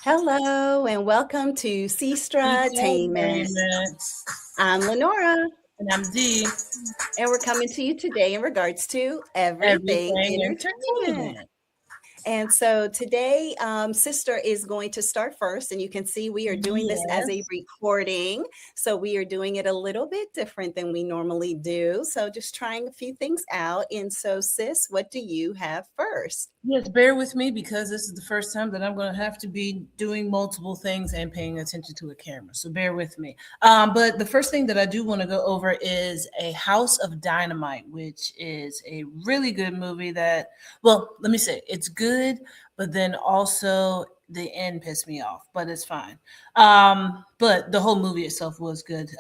Hello and welcome to Sestra-Tainment. Sestratainment. I'm Lenora, And I'm D. and we're coming to you today in regards to everything Everything entertainment. entertainment. And so today, Sister is going to start first, and you can see we are doing this as a Yes. recording. So we are doing it a little bit different than we normally do. So just trying a few things out. And so, Sis, what do you have first? Yes, bear with me because this is the first time that I'm going to have to be doing multiple things and paying attention to a camera. So bear with me. But the first thing that I do want to go over is A House of Dynamite, which is a really good movie that, well, let me say it's good, but then also the end pissed me off, but it's fine. But the whole movie itself was good.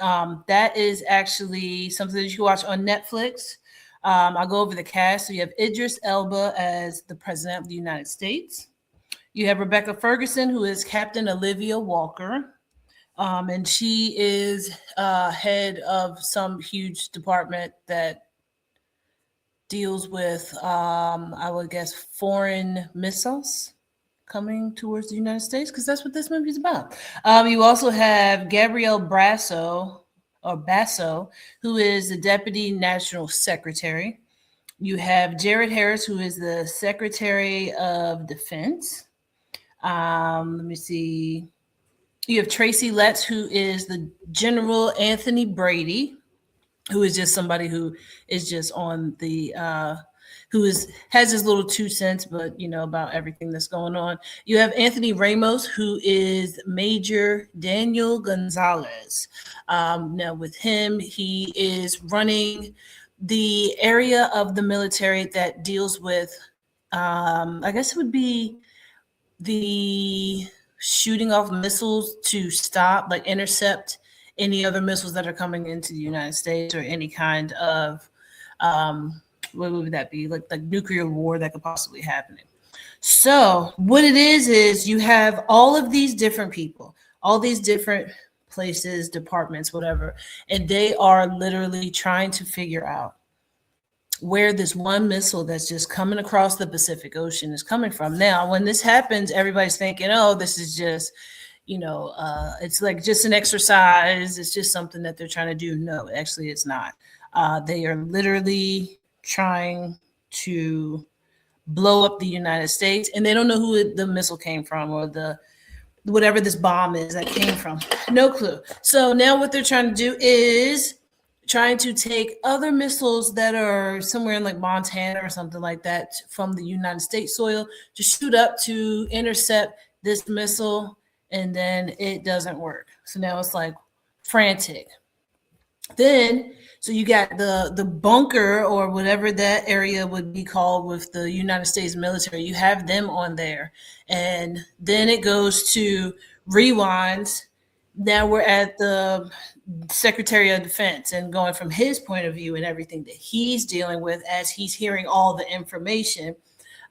That is actually something that you can watch on Netflix. I'll go over the cast. So you have Idris Elba as the President of the United States. You have Rebecca Ferguson, who is Captain Olivia Walker. And she is head of some huge department that deals with, I would guess, foreign missiles coming towards the United States, because that's what this movie is about. You also have Gabrielle Basso, who is the Deputy National Secretary. You have Jared Harris, who is the Secretary of Defense. Let me see. You have Tracy Letts, who is the General Anthony Brady, who is just somebody who is just on the who is has his little 2 cents, but about everything that's going on. You have Anthony Ramos, who is Major Daniel Gonzalez. Now, with him, he is running the area of the military that deals with, I guess it would be the shooting off missiles to stop, like intercept any other missiles that are coming into the United States, or any kind of what would that be, like nuclear war that could possibly happen. So what it is you have all of these different people, all these different places, departments, whatever, and they are literally trying to figure out where this one missile that's just coming across the Pacific Ocean is coming from. Now, when this happens, everybody's thinking, oh, this is just, it's like just an exercise. It's just something that they're trying to do. No, actually, it's not. They are literally trying to blow up the United States, and they don't know who the missile came from, or the whatever this bomb is that came from. No clue. So now what they're trying to do is trying to take other missiles that are somewhere in like Montana or something like that from the United States soil to shoot up to intercept this missile, and then it doesn't work. So now it's like frantic. Then, so you got the bunker, or whatever that area would be called with the United States military. You have them on there, and then it goes to rewinds. Now we're at the Secretary of Defense, and going from his point of view and everything that he's dealing with as he's hearing all the information.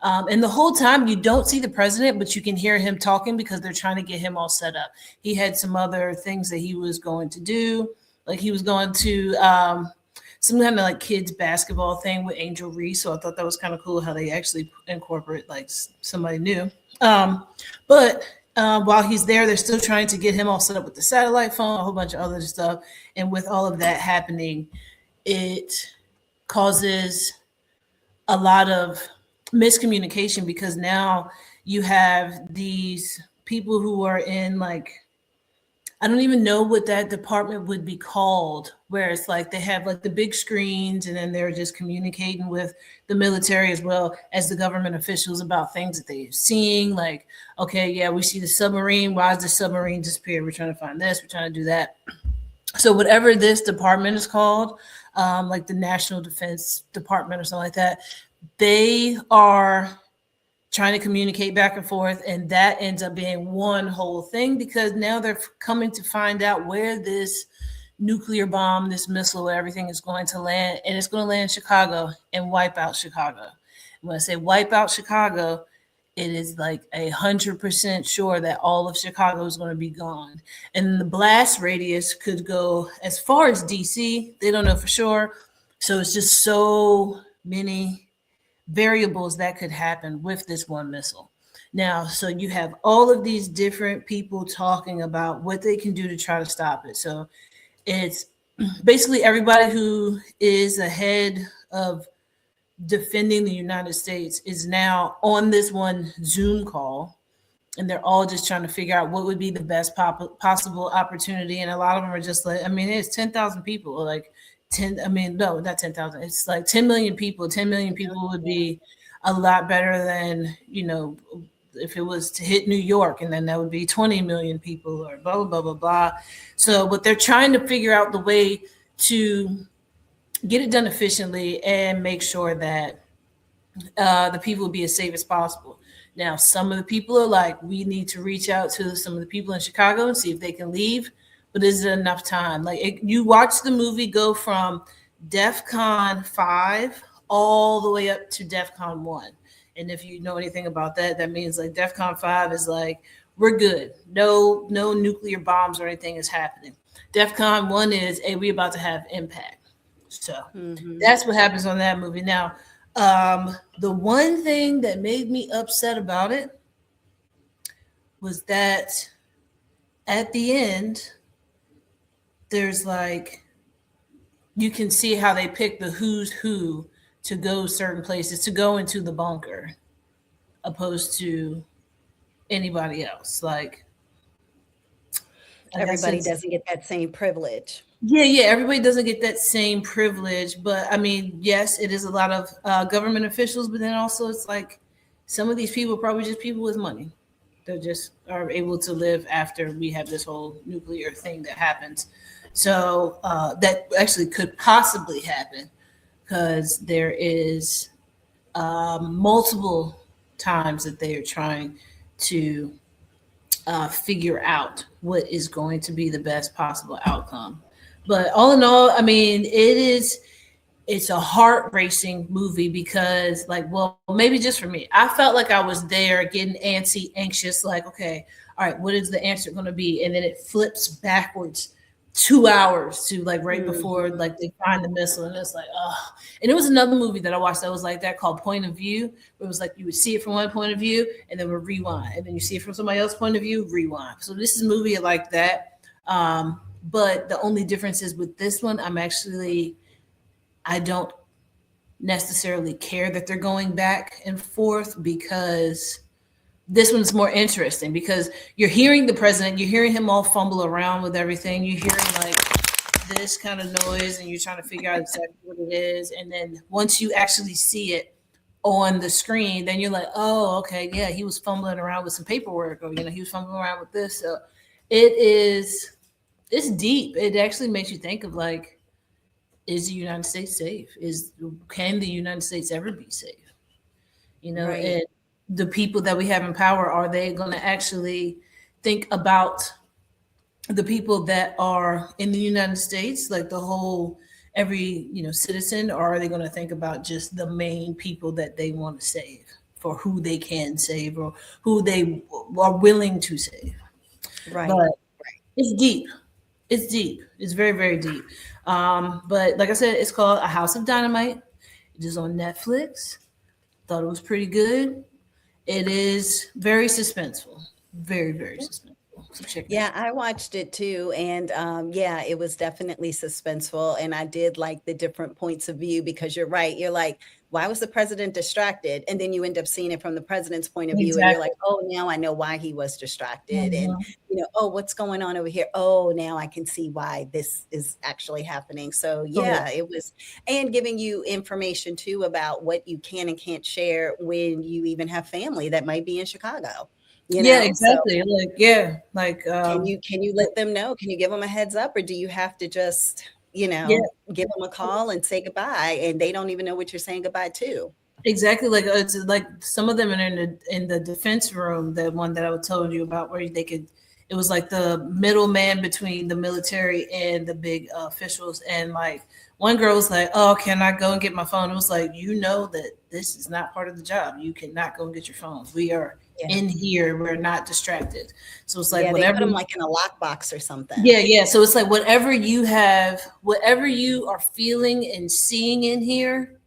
And the whole time you don't see the president, but you can hear him talking because they're trying to get him all set up. He had some other things that he was going to do. Like he was going to some kind of like kids basketball thing with Angel Reese. So I thought that was kind of cool how they actually incorporate like somebody new. But while he's there, they're still trying to get him all set up with the satellite phone, a whole bunch of other stuff. And with all of that happening, it causes a lot of miscommunication, because now you have these people who are in, like, I don't even know what that department would be called, where it's like they have like the big screens, and then they're just communicating with the military as well as the government officials about things that they're seeing. Like, okay, yeah, we see the submarine. Why is the submarine disappeared? We're trying to find this. We're trying to do that. So whatever this department is called, like the National Defense Department or something like that, they are trying to communicate back and forth, and that ends up being one whole thing, because now they're coming to find out where this nuclear bomb, this missile, everything is going to land, and it's going to land in Chicago and wipe out Chicago. When I say wipe out Chicago, it is like 100% sure that all of Chicago is going to be gone. And the blast radius could go as far as DC. They don't know for sure. So it's just so many variables that could happen with this one missile. Now, so you have all of these different people talking about what they can do to try to stop it. So it's basically everybody who is ahead of defending the United States is now on this one Zoom call, and they're all just trying to figure out what would be the best possible opportunity. And a lot of them are just like, I mean, it's 10,000 people, like 10, I mean, no, not 10,000. It's like 10 million people. 10 million people would be a lot better than, if it was to hit New York, and then that would be 20 million people or blah, blah, blah, blah, blah. So, but they're trying to figure out the way to get it done efficiently and make sure that the people will be as safe as possible. Now, some of the people are like, we need to reach out to some of the people in Chicago and see if they can leave. But is it enough time? Like, you watch the movie go from DEFCON 5 all the way up to DEFCON 1. And if you know anything about that, that means like DEFCON 5 is like, we're good. No nuclear bombs or anything is happening. DEFCON 1 is, hey, we about to have impact. So that's what happens on that movie. Now, the one thing that made me upset about it was that at the end, there's like, you can see how they pick the who's who to go certain places, to go into the bunker, opposed to anybody else. Like, Everybody doesn't get that same privilege. Yeah, everybody doesn't get that same privilege, but I mean, yes, it is a lot of government officials, but then also it's like some of these people are probably just people with money that just are able to live after we have this whole nuclear thing that happens. So that actually could possibly happen because there is multiple times that they are trying to figure out what is going to be the best possible outcome. But all in all, I mean, it's a heart racing movie because, like, well, maybe just for me, I felt like I was there getting antsy, anxious, like, okay, all right, what is the answer going to be? And then it flips backwards 2 hours to like right before like they find the missile, and it's like, oh. And it was another movie that I watched that was like that called Point of View, where it was like you would see it from one point of view and then would rewind, and then you see it from somebody else's point of view, rewind. So this is a movie like that. But the only difference is with this one, I don't necessarily care that they're going back and forth because this one's more interesting because you're hearing the president, you're hearing him all fumble around with everything. You're hearing like this kind of noise and you're trying to figure out exactly what it is. And then once you actually see it on the screen, then you're like, oh, okay, yeah, he was fumbling around with some paperwork or, he was fumbling around with this. So it's deep. It actually makes you think of like, is the United States safe? Can the United States ever be safe? Right. And the people that we have in power, are they going to actually think about the people that are in the United States, like the whole every citizen, or are they going to think about just the main people that they want to save for who they can save or who they are willing to save? Right. But it's deep. It's deep. It's very, very deep. But like I said, it's called A House of Dynamite. It is on Netflix. Thought it was pretty good. It is very suspenseful. Very, very suspenseful. So check it out. Yeah, I watched it too. And yeah, it was definitely suspenseful. And I did like the different points of view because you're right. You're like, why was the president distracted? And then you end up seeing it from the president's point of view. And you're like, oh, now I know why he was distracted. And, oh, what's going on over here? Oh, now I can see why this is actually happening. So yeah, it was, and giving you information too about what you can and can't share when you even have family that might be in Chicago. Yeah, exactly. So, can you let them know? Can you give them a heads up, or do you have to just give them a call and say goodbye, and they don't even know what you're saying goodbye to? Exactly. Like it's like some of them are in the defense room, the one that I told you about, where they could. It was like the middleman between the military and the big officials, and like one girl was like, "Oh, can I go and get my phone?" It was like, that this is not part of the job. You cannot go and get your phones. We are in here. We're not distracted. So it's like whatever. They put them like in a lockbox or something. Yeah. So it's like whatever you are feeling and seeing in here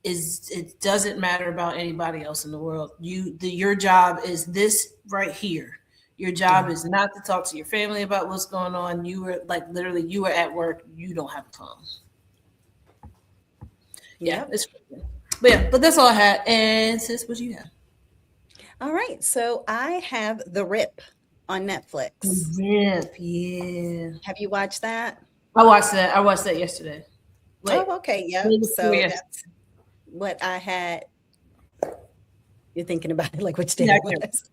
is it doesn't matter about anybody else in the world. Your job is this right here. Your job Yeah. is not to talk to your family about what's going on. You were like literally you were at work. You don't have to come. Yeah, Yep. it's crazy. But yeah, but that's all I had. And sis, what do you have? All right. So I have The Rip on Netflix. Rip, yeah. Have you watched that? I watched that. I watched that yesterday. Wait, Oh, okay. Yep. maybe before So yesterday. that's what I had. You're thinking about it, like which day Yeah, I it can't. was.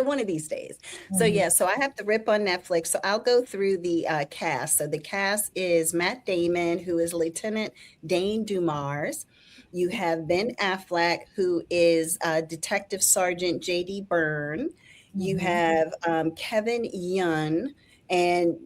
One of these days. So Mhm. yeah, so I have The Rip on Netflix. So I'll go through the cast. So the cast is Matt Damon, who is Lieutenant Dane Dumars. You have Ben Affleck, who is Detective Sergeant J.D. Byrne. You Mhm. have Kevin Young, and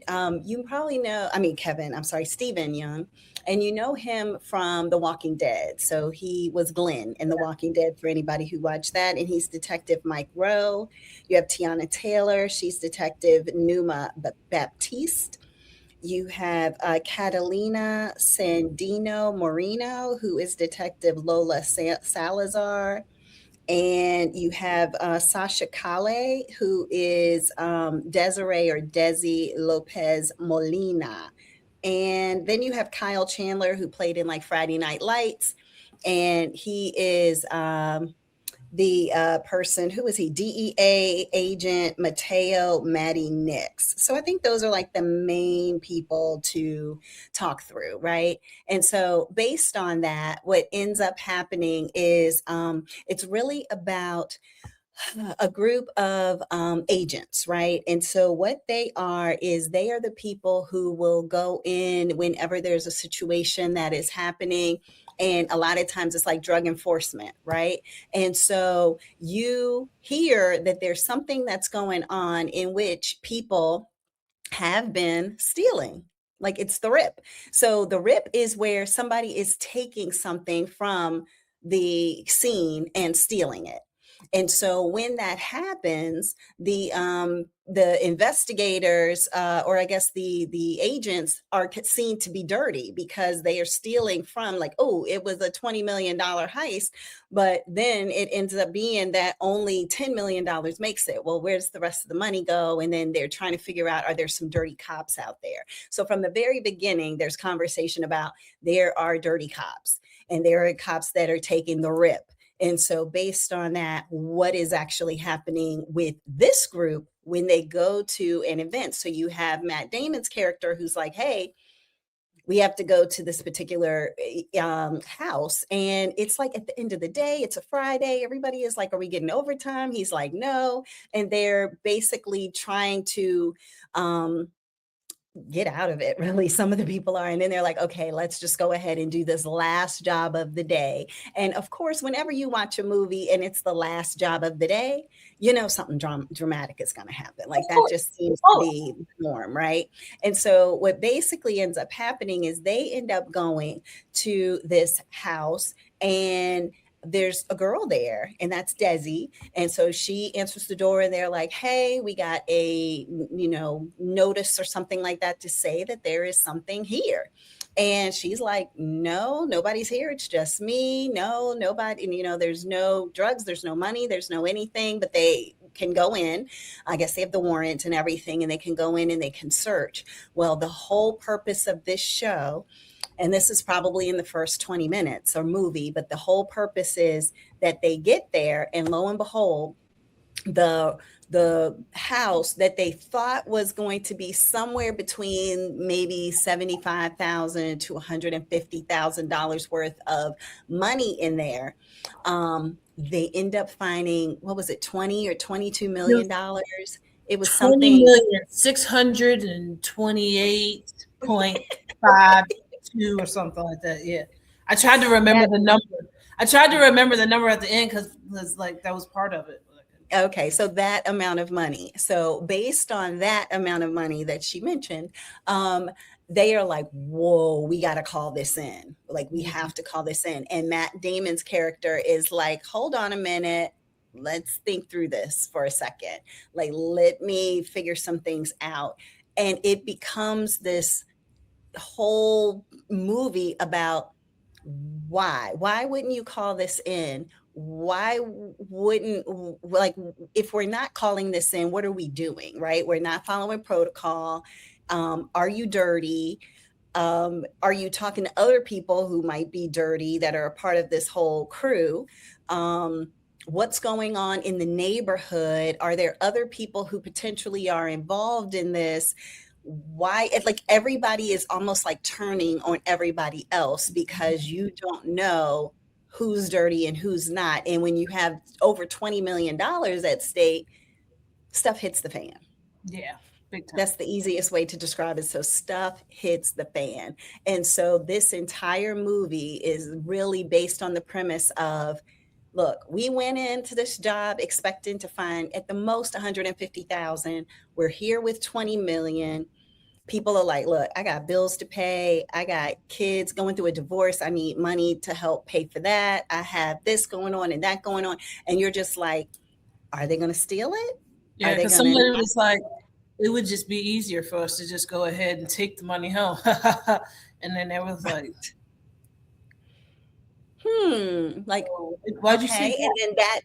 you probably know, I mean, Kevin, I'm sorry, Stephen Young, and you know him from The Walking Dead. So he was Glenn in The Walking Dead for anybody who watched that, and he's Detective Mike Rowe. You have Tiana Taylor, she's Detective Numa Baptiste. You have Catalina Sandino Moreno, who is Detective Lola Salazar. And you have Sasha Kale, who is Desiree or Desi Lopez Molina. And then you have Kyle Chandler, who played in like Friday Night Lights. And he is the person, who is he? DEA agent Mateo Matty Nix. So I think those are like the main people to talk through, right? And so based on that, what ends up happening is it's really about a group of agents, right? And so what they are is they are the people who will go in whenever there's a situation that is happening. And a lot of times it's like drug enforcement, right? And so you hear that there's something that's going on in which people have been stealing. Like it's the rip. So the rip is where somebody is taking something from the scene and stealing it. And so when that happens, the investigators, or I guess the agents, are seen to be dirty because they are stealing from, like, oh, it was a $20 million heist, but then it ends up being that only $10 million makes it. Well, where does the rest of the money go? And then they're trying to figure out, are there some dirty cops out there? So from the very beginning, there's conversation about there are dirty cops and there are cops that are taking the rip. And so based on that, what is actually happening with this group when they go to an event? So you have Matt Damon's character who's like, hey, we have to go to this particular house. And it's like at the end of the day, it's a Friday. Everybody is like, are we getting overtime? He's like, no. And they're basically trying to get out of it, really. Some of the people are, and then they're like, okay, let's just go ahead and do this last job of the day. And of course, whenever you watch a movie and it's the last job of the day, you know something dramatic is going to happen. Like Of that course. just seems to Oh, be the norm, right? And so what basically ends up happening is they end up going to this house, and there's a girl there, and that's Desi. And so she answers the door, and they're like, hey, we got a notice or something like that to say that there is something here. And she's like, no, nobody's here, it's just me. No, nobody. And there's no drugs, there's no money, there's no anything, but they can go in. I guess they have the warrant and everything, and they can go in and they can search. Well, the whole purpose of this show, and this is probably in the first 20 minutes or movie, but the whole purpose is that they get there, and lo and behold, the house that they thought was going to be somewhere between maybe 75,000 to $150,000 worth of money in there, they end up finding, what was it, 20 or 22 it million was dollars. It was twenty something. million 628.52 or something like that. Yeah. I tried to remember That the number. I tried to remember the number at the end because like that was part of it. Okay, so that amount of money. So based on that amount of money that she mentioned, they are like, whoa, we got to call this in. Like, we Mhm. have to call this in. And Matt Damon's character is like, hold on a minute. Let's think through this for a second. Like, let me figure some things out. And it becomes this whole movie about Why wouldn't you call this in? Why wouldn't, like, if we're not calling this in, what are we doing, right? We're not following protocol. Are you dirty? Are you talking to other people who might be dirty that are a part of this whole crew? What's going on in the neighborhood? Are there other people who potentially are involved in this? Why, like, everybody is almost like turning on everybody else because you don't know who's dirty and who's not. And when you have over $20 million at stake, stuff hits the fan. Yeah, big time. That's the easiest way to describe it. So stuff hits the fan. And so this entire movie is really based on the premise of, look, we went into this job expecting to find at the most 150,000. We're here with 20 million. People are like, look, I got bills to pay. I got kids going through a divorce. I need money to help pay for that. I have this going on and that going on. And you're just like, are they going to steal it? Yeah, Are they because going to somebody not? was like, it would just be easier for us to just go ahead and take the money home. And then they was like, Like, oh, why'd you say okay. And that? then that,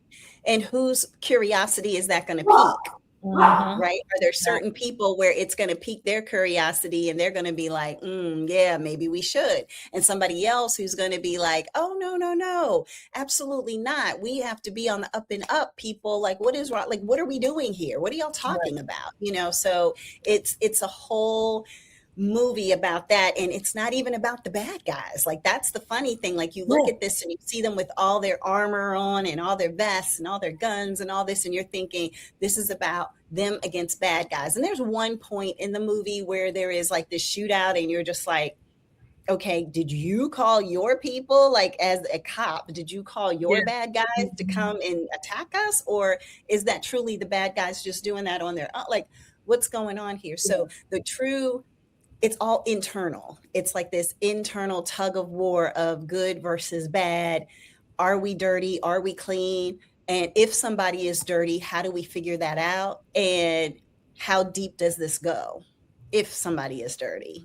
and whose curiosity is that going to pique? Mhm. Right? Are there Yeah, certain people where it's going to pique their curiosity and they're going to be like, yeah, maybe we should. And somebody else who's going to be like, oh, no, no, no, absolutely not. We have to be on the up and up, people. Like, what is wrong? Like, what are we doing here? What are y'all right. talking about? So it's a whole movie about that, and it's not even about the bad guys. Like, that's the funny thing. Like, you look Yeah, at this and you see them with all their armor on and all their vests and all their guns and all this, and you're thinking this is about them against bad guys. And there's one point in the movie where there is like this shootout and you're just like, okay, did you call your people? Like, as a cop, did you call yeah. your bad guys to Mhm. come and attack us, or is that truly the bad guys just doing that on their own? Like, what's going on here? Yeah. So the true, it's all internal. It's like this internal tug of war of good versus bad. Are we dirty? Are we clean? And if somebody is dirty, how do we figure that out? And how deep does this go if somebody is dirty,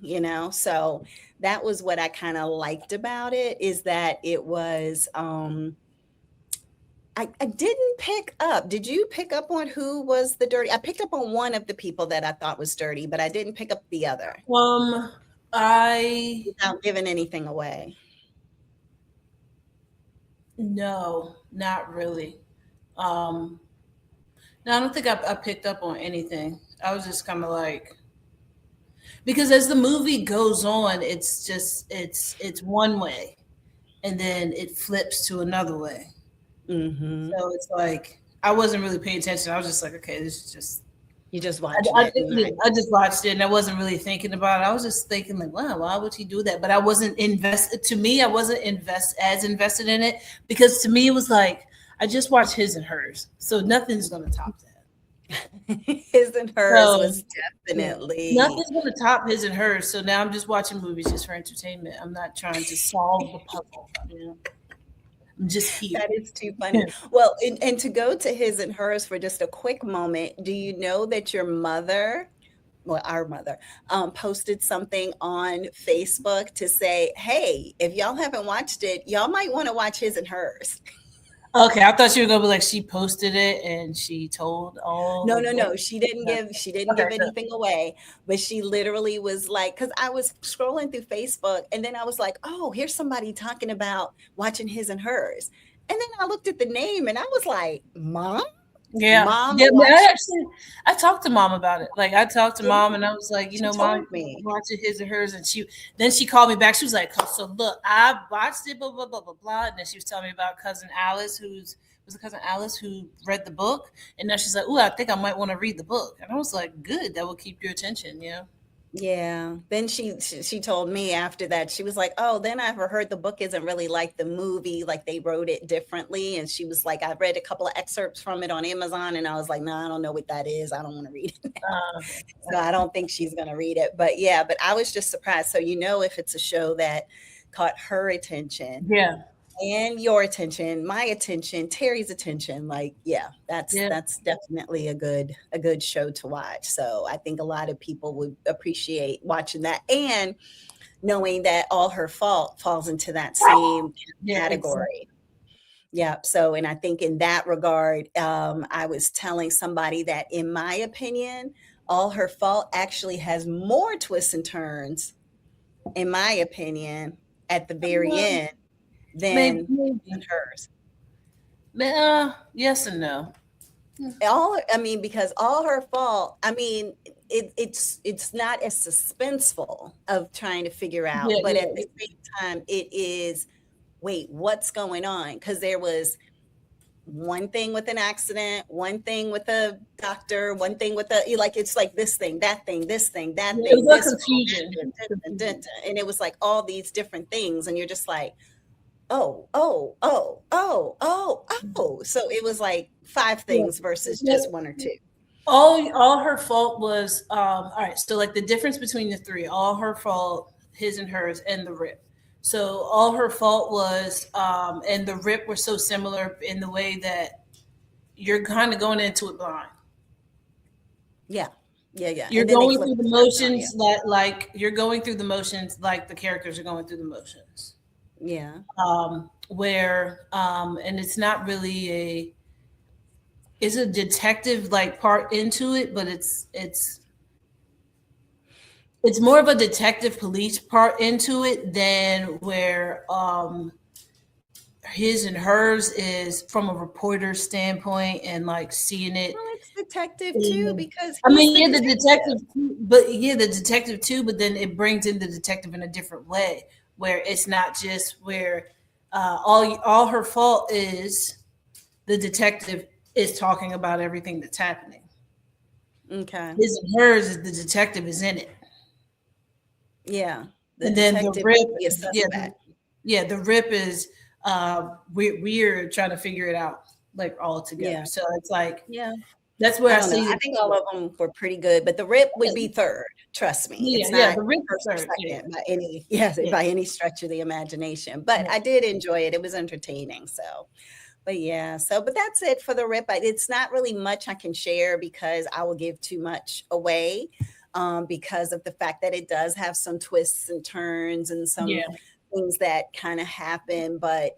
So that was what I kind of liked about it, is that it was, I didn't pick up. Did you pick up on who was the dirty? I picked up on one of the people that I thought was dirty, but I didn't pick up the other Um, I without giving anything away. no, not really. Um, no, I don't think I picked up on anything. I was just kind of like, because as the movie goes on, it's just it's one way, and then it flips to another way. Hmm. So it's like I wasn't really paying attention. I was just like, okay, this is just. You just watching it and like, I just watched it and I wasn't really thinking about it. I was just thinking like, wow, why would he do that? But I wasn't invested. To me, I wasn't invested in it because to me it was like I just watched his and hers, so nothing's gonna top that. his and hers So was yeah, definitely, nothing's gonna top his and hers. So now I'm just watching movies just for entertainment. I'm not trying to solve the puzzle. I'm just here. that is too funny. Well, and to go to his and hers for just a quick moment, do you know that your mother, well, our mother, posted something on Facebook to say, hey, if y'all haven't watched it, y'all might want to watch his and hers. Okay, I thought you were gonna be like she posted it and she told all No, of no, what. no. She didn't give Okay, good. anything away, but she literally was like, because I was scrolling through Facebook and then I was like, oh, here's somebody talking about watching his and hers. And then I looked at the name and I was like, Mom? Yeah, Mom yeah. But watched I talked to mom about it. Like I talked to it. mom, and I was like, She mom, told me. watching his and hers, and then she called me back. She was like, so look, I watched it, blah blah blah blah blah, and then she was telling me about cousin Alice, was it cousin Alice who read the book, and now she's like, oh, I think I might want to read the book, and I was like, good, that will keep your attention, Yeah. Then she told me after that, she was like, oh, then I've heard the book isn't really like the movie, like they wrote it differently. And she was like, I read a couple of excerpts from it on Amazon, and I was like, no, I don't know what that is. I don't want to read it. Okay, So I don't think she's going to read it. But yeah, but I was just surprised. So if it's a show that caught her attention. yeah. and your attention, my attention, Terry's attention. Like, yeah, Yeah. that's definitely a good show to watch. So I think a lot of people would appreciate watching that and knowing that All Her Fault falls into that same Yeah, exactly. category. Yeah. So, and I think in that regard, I was telling somebody that, in my opinion, All Her Fault actually has more twists and turns, in my opinion, at the very end Maybe, than maybe. hers. Yes and no. I mean, because All Her Fault, I mean, it's not as suspenseful of trying to figure Yeah, out, but at yeah, the same time, it is, wait, what's going on? Because there was one thing with an accident, one thing with a doctor, one thing with a, like, it's like this thing, that thing, this thing, that yeah. It thing, was a this girl, confusion. that, Confusion. and it was like all these different things, and you're just like, oh, oh, oh, oh, oh, oh. So it was like five Yeah. things versus Yeah. just one or two. All her fault was all right, so like the difference between the three, all her fault, his and hers, and the rip. So all her fault was and the rip were so similar in the way that you're kind of going into it blind. Yeah, yeah, yeah. You're And then they going flipped through the the script on you. motions like you're going through the motions like the characters are going through the motions. Yeah. Where and it's not really a it's a detective like part into it, but it's more of a detective police part into it than where his and hers is from a reporter standpoint and like seeing it Well, it's detective too in, because I he's mean, the yeah, the detective. detective, but yeah, the detective too. But then it brings in the detective in a different way, where it's not just where all her fault is the detective is talking about everything that's happening. Okay. His and hers is the detective is in it, Yeah. The and then the detective rip, could be a yeah, suspect. the rip is we're trying to figure it out like all together. Yeah. So it's like Yeah. that's where I I don't know. see I it. think all of them were pretty good, but the rip would be third. Trust me. Yeah, It's yeah, not the rip is first or third. Yeah, second by any, yes, yeah, by any stretch of the imagination. But yeah. I did enjoy it. It was entertaining. So, but yeah, so but that's it for the rip. It's not really much I can share because I will give too much away, because of the fact that it does have some twists and turns and some Yeah. things that kind of happen. But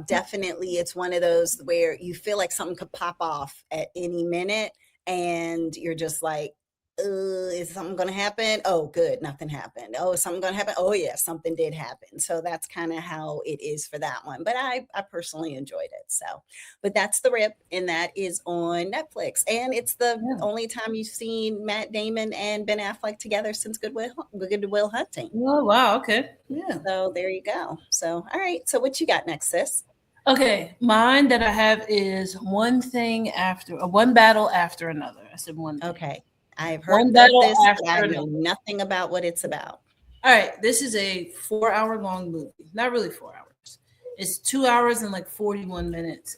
definitely, it's one of those where you feel like something could pop off at any minute, and you're just like, is something going to happen? Oh, good, nothing happened. Oh, is something going to happen? Oh, yeah, something did happen. So that's kind of how it is for that one. But I personally enjoyed it. So, but that's the rip, and that is on Netflix, and it's the Yeah. only time you've seen Matt Damon and Ben Affleck together since Goodwill Hunting. Oh wow. Okay. Yeah. So there you go. So all right. So what you got next, sis? Okay. Mine that I have is one thing after one battle after another. I said one thing. Okay. I've One heard of battle this, but I after know another. nothing about what it's about. All right. This is a 4 hour long movie. Not really 4 hours. It's 2 hours and like 41 minutes.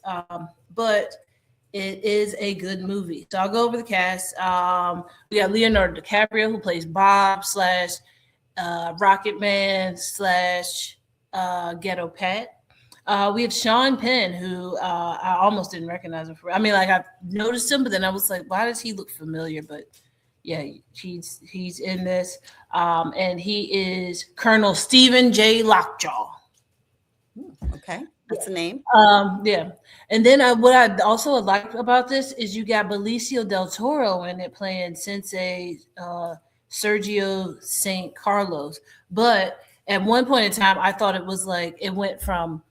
But it is a good movie. So I'll go over the cast. We got Leonardo DiCaprio who plays Bob slash Rocket Man slash Ghetto Pat. We have Sean Penn, who I almost didn't recognize him for. I mean, like I noticed him, but then I was like, why does he look familiar? But yeah, he's in this, and he is Colonel Stephen J. Lockjaw. Okay. That's a name. Yeah, and then what I also like about this is you got Benicio del Toro in it playing Sensei Sergio Saint Carlos. But at one point in time, I thought it was like it went from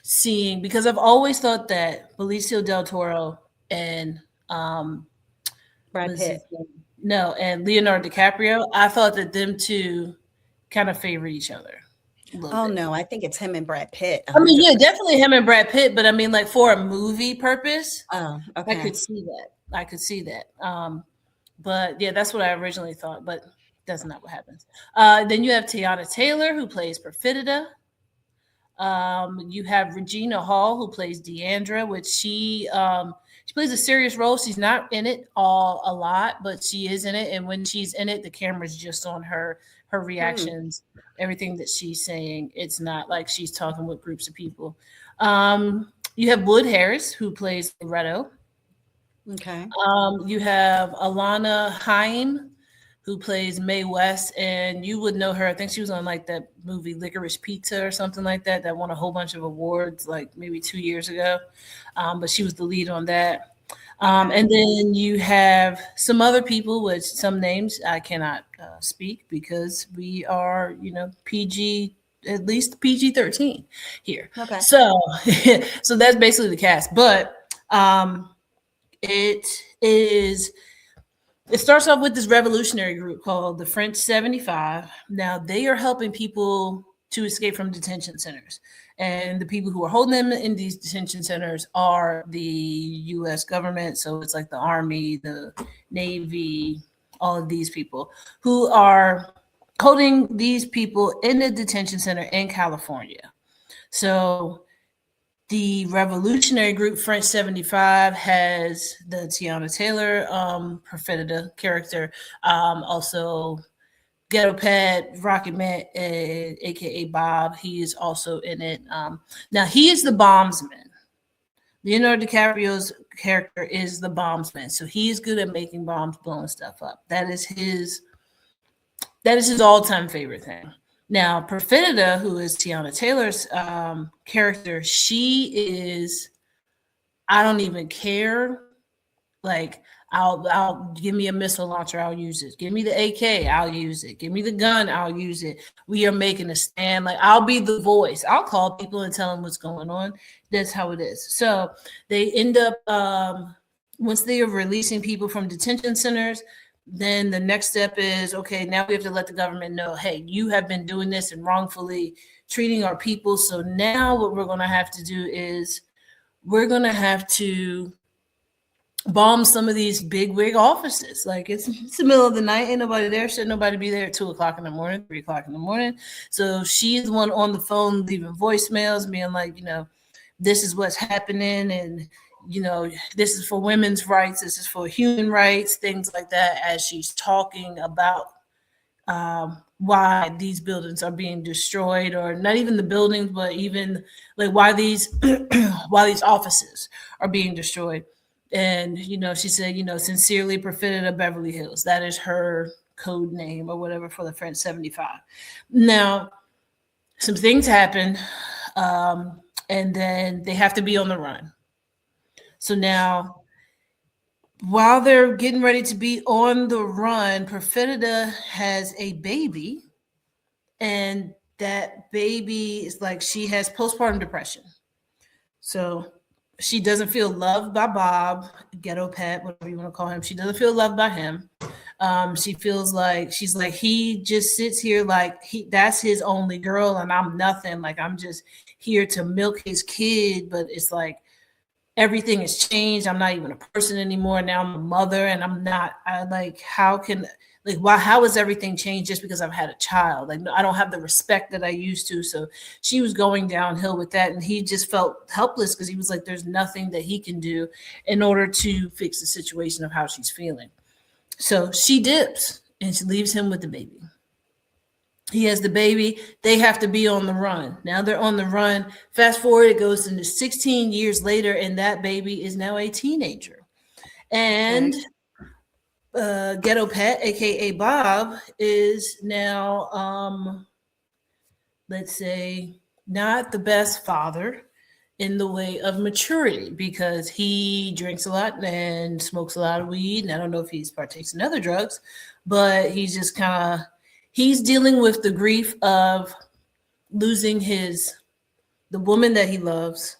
seeing because I've always thought that Benicio del Toro and Brad was his Pitt. name? No, and Leonardo DiCaprio. I thought that them two kind of favor each other a little Oh bit. no, I think it's him and Brad Pitt, I mean, yeah, 100%. definitely him and Brad Pitt, but I mean, like for a movie purpose, Oh, I okay. could see that. I could see that. But yeah, that's what I originally thought, but that's not what happens. Then you have Tiana Taylor, who plays Perfidita. You have Regina Hall, who plays Deandra, which she plays a serious role. She's not in it a lot, but she is in it. And when she's in it, the camera's just on her reactions, everything that she's saying. It's not like she's talking with groups of people. You have Wood Harris, who plays Loretto. Okay. You have Alana Haim, who plays Mae West, and you would know her. I think she was on like that movie Licorice Pizza or something like that, that won a whole bunch of awards like maybe 2 years ago. But she was the lead on that. Okay. And then you have some other people with some names I cannot speak because we are, PG, at least PG-13 here. Okay. So, so that's basically the cast. But it is. It starts off with this revolutionary group called the French 75. Now they are helping people to escape from detention centers. And the people who are holding them in these detention centers are the US government. So it's like the Army, the Navy, all of these people who are holding these people in a detention center in California. So the revolutionary group French 75 has the Tiana Taylor Perfetta character, also Ghetto Pet, Rocket Man, aka Bob. He is also in it. Now he is the bombsman. Leonardo DiCaprio's character is the bombsman, so he's good at making bombs, blowing stuff up. That is his all-time favorite thing. Now, Perfetta, who is Tiana Taylor's character, she is, I don't even care. Like, I'll give me a missile launcher, I'll use it. Give me the AK, I'll use it. Give me the gun, I'll use it. We are making a stand. Like, I'll be the voice. I'll call people and tell them what's going on. That's how it is. So they end up, once they are releasing people from detention centers, then the next step is, okay, now we have to let the government know, hey, you have been doing this and wrongfully treating our people. So now what we're going to have to do is we're going to have to bomb some of these big wig offices. Like it's the middle of the night, ain't nobody there. Should nobody be there at 2:00 in the morning, 3:00 in the morning? So she's the one on the phone leaving voicemails, being like, this is what's happening, and this is for women's rights, this is for human rights, things like that, as she's talking about why these buildings are being destroyed, or not even the buildings, but even like why these offices are being destroyed. And she said, sincerely Perfetta Beverly Hills. That is her code name or whatever for the French 75. Now, some things happen, and then they have to be on the run. So now, while they're getting ready to be on the run, Perfetta has a baby, and that baby is like, she has postpartum depression. So she doesn't feel loved by Bob, Ghetto Pet, whatever you want to call him. She doesn't feel loved by him. She feels like, she's like, he just sits here like that's his only girl, and I'm nothing. Like, I'm just here to milk his kid, but it's like, everything has changed. I'm not even a person anymore. Now I'm a mother, and how has everything changed just because I've had a child? Like, I don't have the respect that I used to. So she was going downhill with that. And he just felt helpless because he was like, there's nothing that he can do in order to fix the situation of how she's feeling. So she dips and she leaves him with the baby. He has the baby. They have to be on the run. Now they're on the run. Fast forward, it goes into 16 years later, and that baby is now a teenager. And Ghetto Pet, aka Bob, is now, let's say, not the best father in the way of maturity, because he drinks a lot and smokes a lot of weed. And I don't know if he partakes in other drugs, but he's just kind of, he's dealing with the grief of losing the woman that he loves,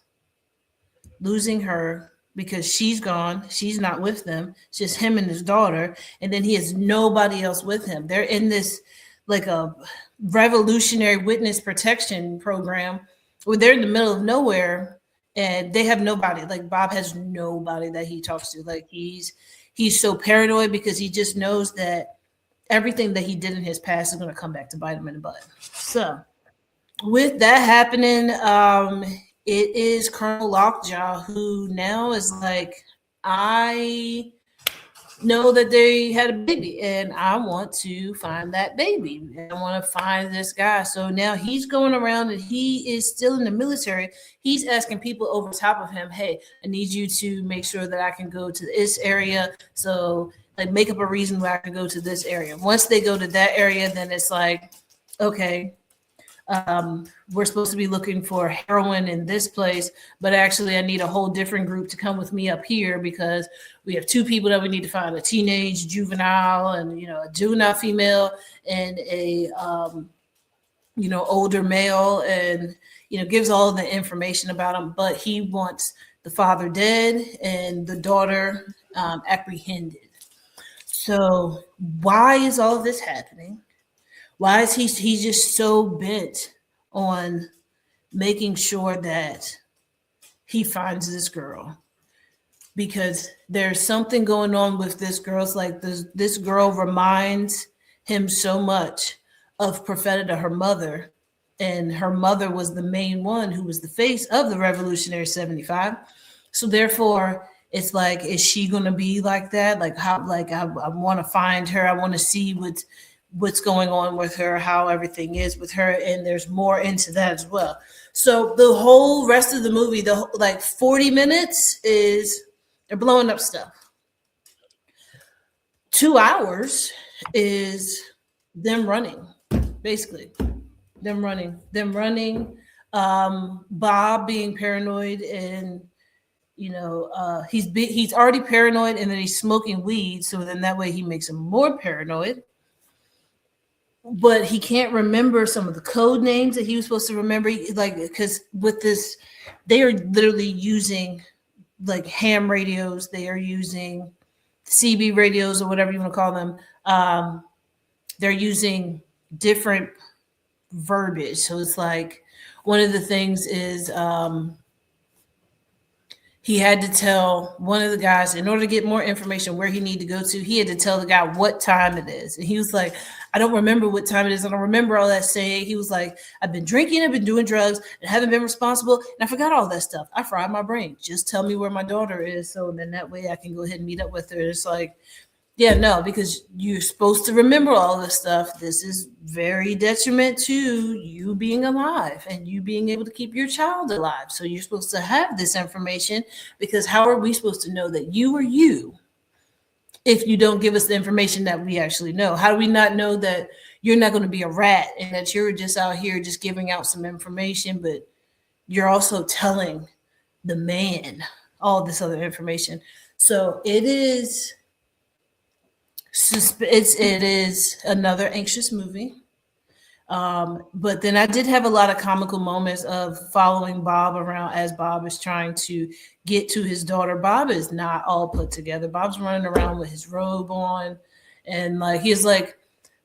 losing her because she's gone. She's not with them. It's just him and his daughter. And then he has nobody else with him. They're in this like a revolutionary witness protection program where they're in the middle of nowhere and they have nobody. Like, Bob has nobody that he talks to. Like, he's so paranoid because he just knows that everything that he did in his past is going to come back to bite him in the butt. So with that happening, it is Colonel Lockjaw who now is like, I know that they had a baby, and I want to find that baby. I want to find this guy. So now he's going around, and he is still in the military. He's asking people over top of him, hey, I need you to make sure that I can go to this area. So like make up a reason why I can go to this area. Once they go to that area, then it's like, okay, we're supposed to be looking for heroin in this place, but actually I need a whole different group to come with me up here because we have two people that we need to find, a teenage juvenile and, a juvenile female and a, older male, and, gives all the information about him, but he wants the father dead and the daughter apprehended. So why is all of this happening? Why is he's just so bent on making sure that he finds this girl? Because there's something going on with this girl. It's like this girl reminds him so much of Profeta, her mother. And her mother was the main one who was the face of the Revolutionary 75. So therefore, it's like, is she going to be like that? Like how? Like I want to find her. I want to see what's going on with her, how everything is with her, and there's more into that as well. So the whole rest of the movie, the like 40 minutes is they're blowing up stuff. 2 hours is them running, basically. Them running. Bob being paranoid, and he's already paranoid, and then he's smoking weed, so then that way he makes him more paranoid. But he can't remember some of the code names that he was supposed to remember, like, because with this, they are literally using like ham radios, they are using CB radios or whatever you want to call them. They're using different verbiage. So it's like one of the things is he had to tell one of the guys, in order to get more information where he needed to go to, he had to tell the guy what time it is. And he was like, I don't remember what time it is. I don't remember all that saying. He was like, I've been drinking, I've been doing drugs, and haven't been responsible. And I forgot all that stuff. I fried my brain. Just tell me where my daughter is. So then that way I can go ahead and meet up with her. It's like, yeah, no, because you're supposed to remember all this stuff. This is very detriment to you being alive and you being able to keep your child alive. So you're supposed to have this information, because how are we supposed to know that you are you if you don't give us the information that we actually know? How do we not know that you're not going to be a rat and that you're just out here just giving out some information, but you're also telling the man all this other information? So it is another anxious movie. But then I did have a lot of comical moments of following Bob around as Bob is trying to get to his daughter. Bob is not all put together. Bob's running around with his robe on, and like he's like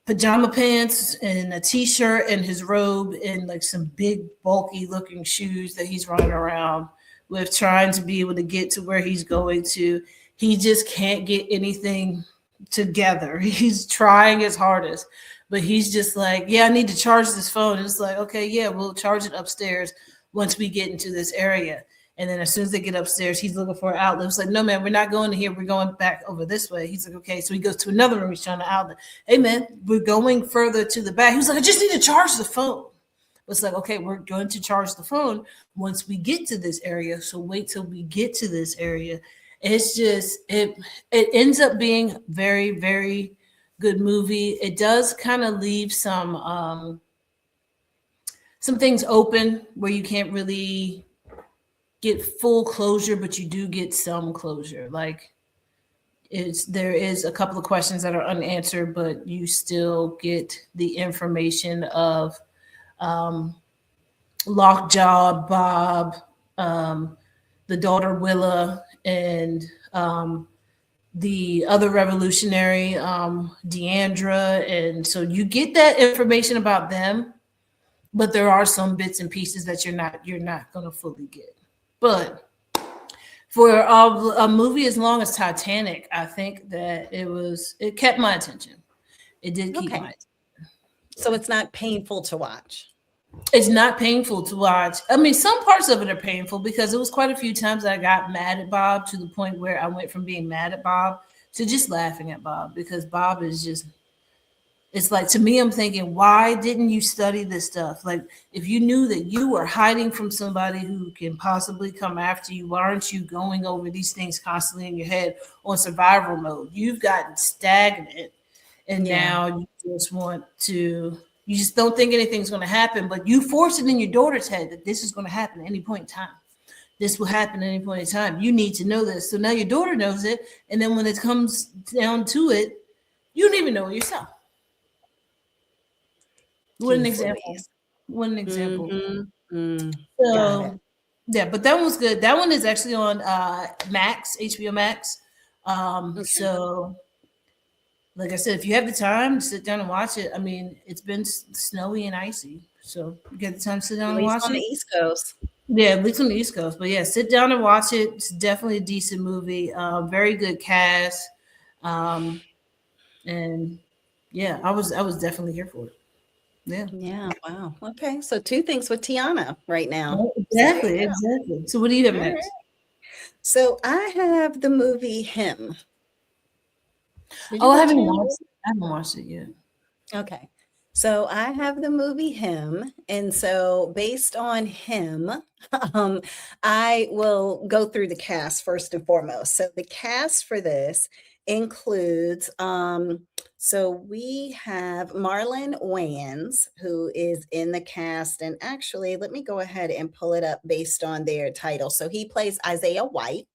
pajama pants and a t-shirt and his robe and like some big bulky looking shoes that he's running around with, trying to be able to get to where he's going to. He just can't get anything together. He's trying his hardest, but he's just like, yeah, I need to charge this phone. And it's like, okay, yeah, we'll charge it upstairs once we get into this area. And then as soon as they get upstairs, he's looking for an outlet. It's like, no, man, we're not going to here. We're going back over this way. He's like, okay. So he goes to another room. He's trying to outlet. Hey, man, we're going further to the back. He was like, I just need to charge the phone. It's like, okay, we're going to charge the phone once we get to this area. So wait till we get to this area. It's just, it ends up being very, very good movie. It does kind of leave some things open where you can't really get full closure, but you do get some closure. Like there is a couple of questions that are unanswered, but you still get the information of Lockjaw, Bob, the daughter Willa, and the other revolutionary, Deandra. And so you get that information about them, but there are some bits and pieces that you're not going to fully get. But for a movie as long as Titanic, I think that it kept my attention. It did keep my attention. So it's not painful to watch. It's not painful to watch. I mean, some parts of it are painful because it was quite a few times that I got mad at Bob, to the point where I went from being mad at Bob to just laughing at Bob, because Bob is just, it's like, to me, I'm thinking, why didn't you study this stuff? Like, if you knew that you were hiding from somebody who can possibly come after you, why aren't you going over these things constantly in your head on survival mode? You've gotten stagnant, and Yeah. now you just don't think anything's going to happen, but you force it in your daughter's head that this is going to happen at any point in time. This will happen at any point in time. You need to know this. So now your daughter knows it, and then when it comes down to it, you don't even know it yourself. What an Jeez example. Louise. What an example. Got it. So yeah, but that one was good. That one is actually on Max, HBO Max. Okay. So like I said, if you have the time, sit down and watch it. I mean, it's been snowy and icy, so you get the time to sit down At and least watch on the it. East Coast. Yeah, at least on the East Coast. But yeah, sit down and watch it. It's definitely a decent movie. Very good cast. Um, and yeah, I was definitely here for it. Yeah. Yeah. Wow. Okay. So two things with Tiana right now. Oh, So there you exactly, go. exactly. So what do you have All right. next? So I have the movie Him. Did you Oh, get a chance? I haven't watched it yet. Okay. So I have the movie Him. And so based on him, um, I will go through the cast first and foremost. So the cast for this includes so we have Marlon Wayans, who is in the cast. And actually, let me go ahead and pull it up based on their title. So he plays Isaiah White.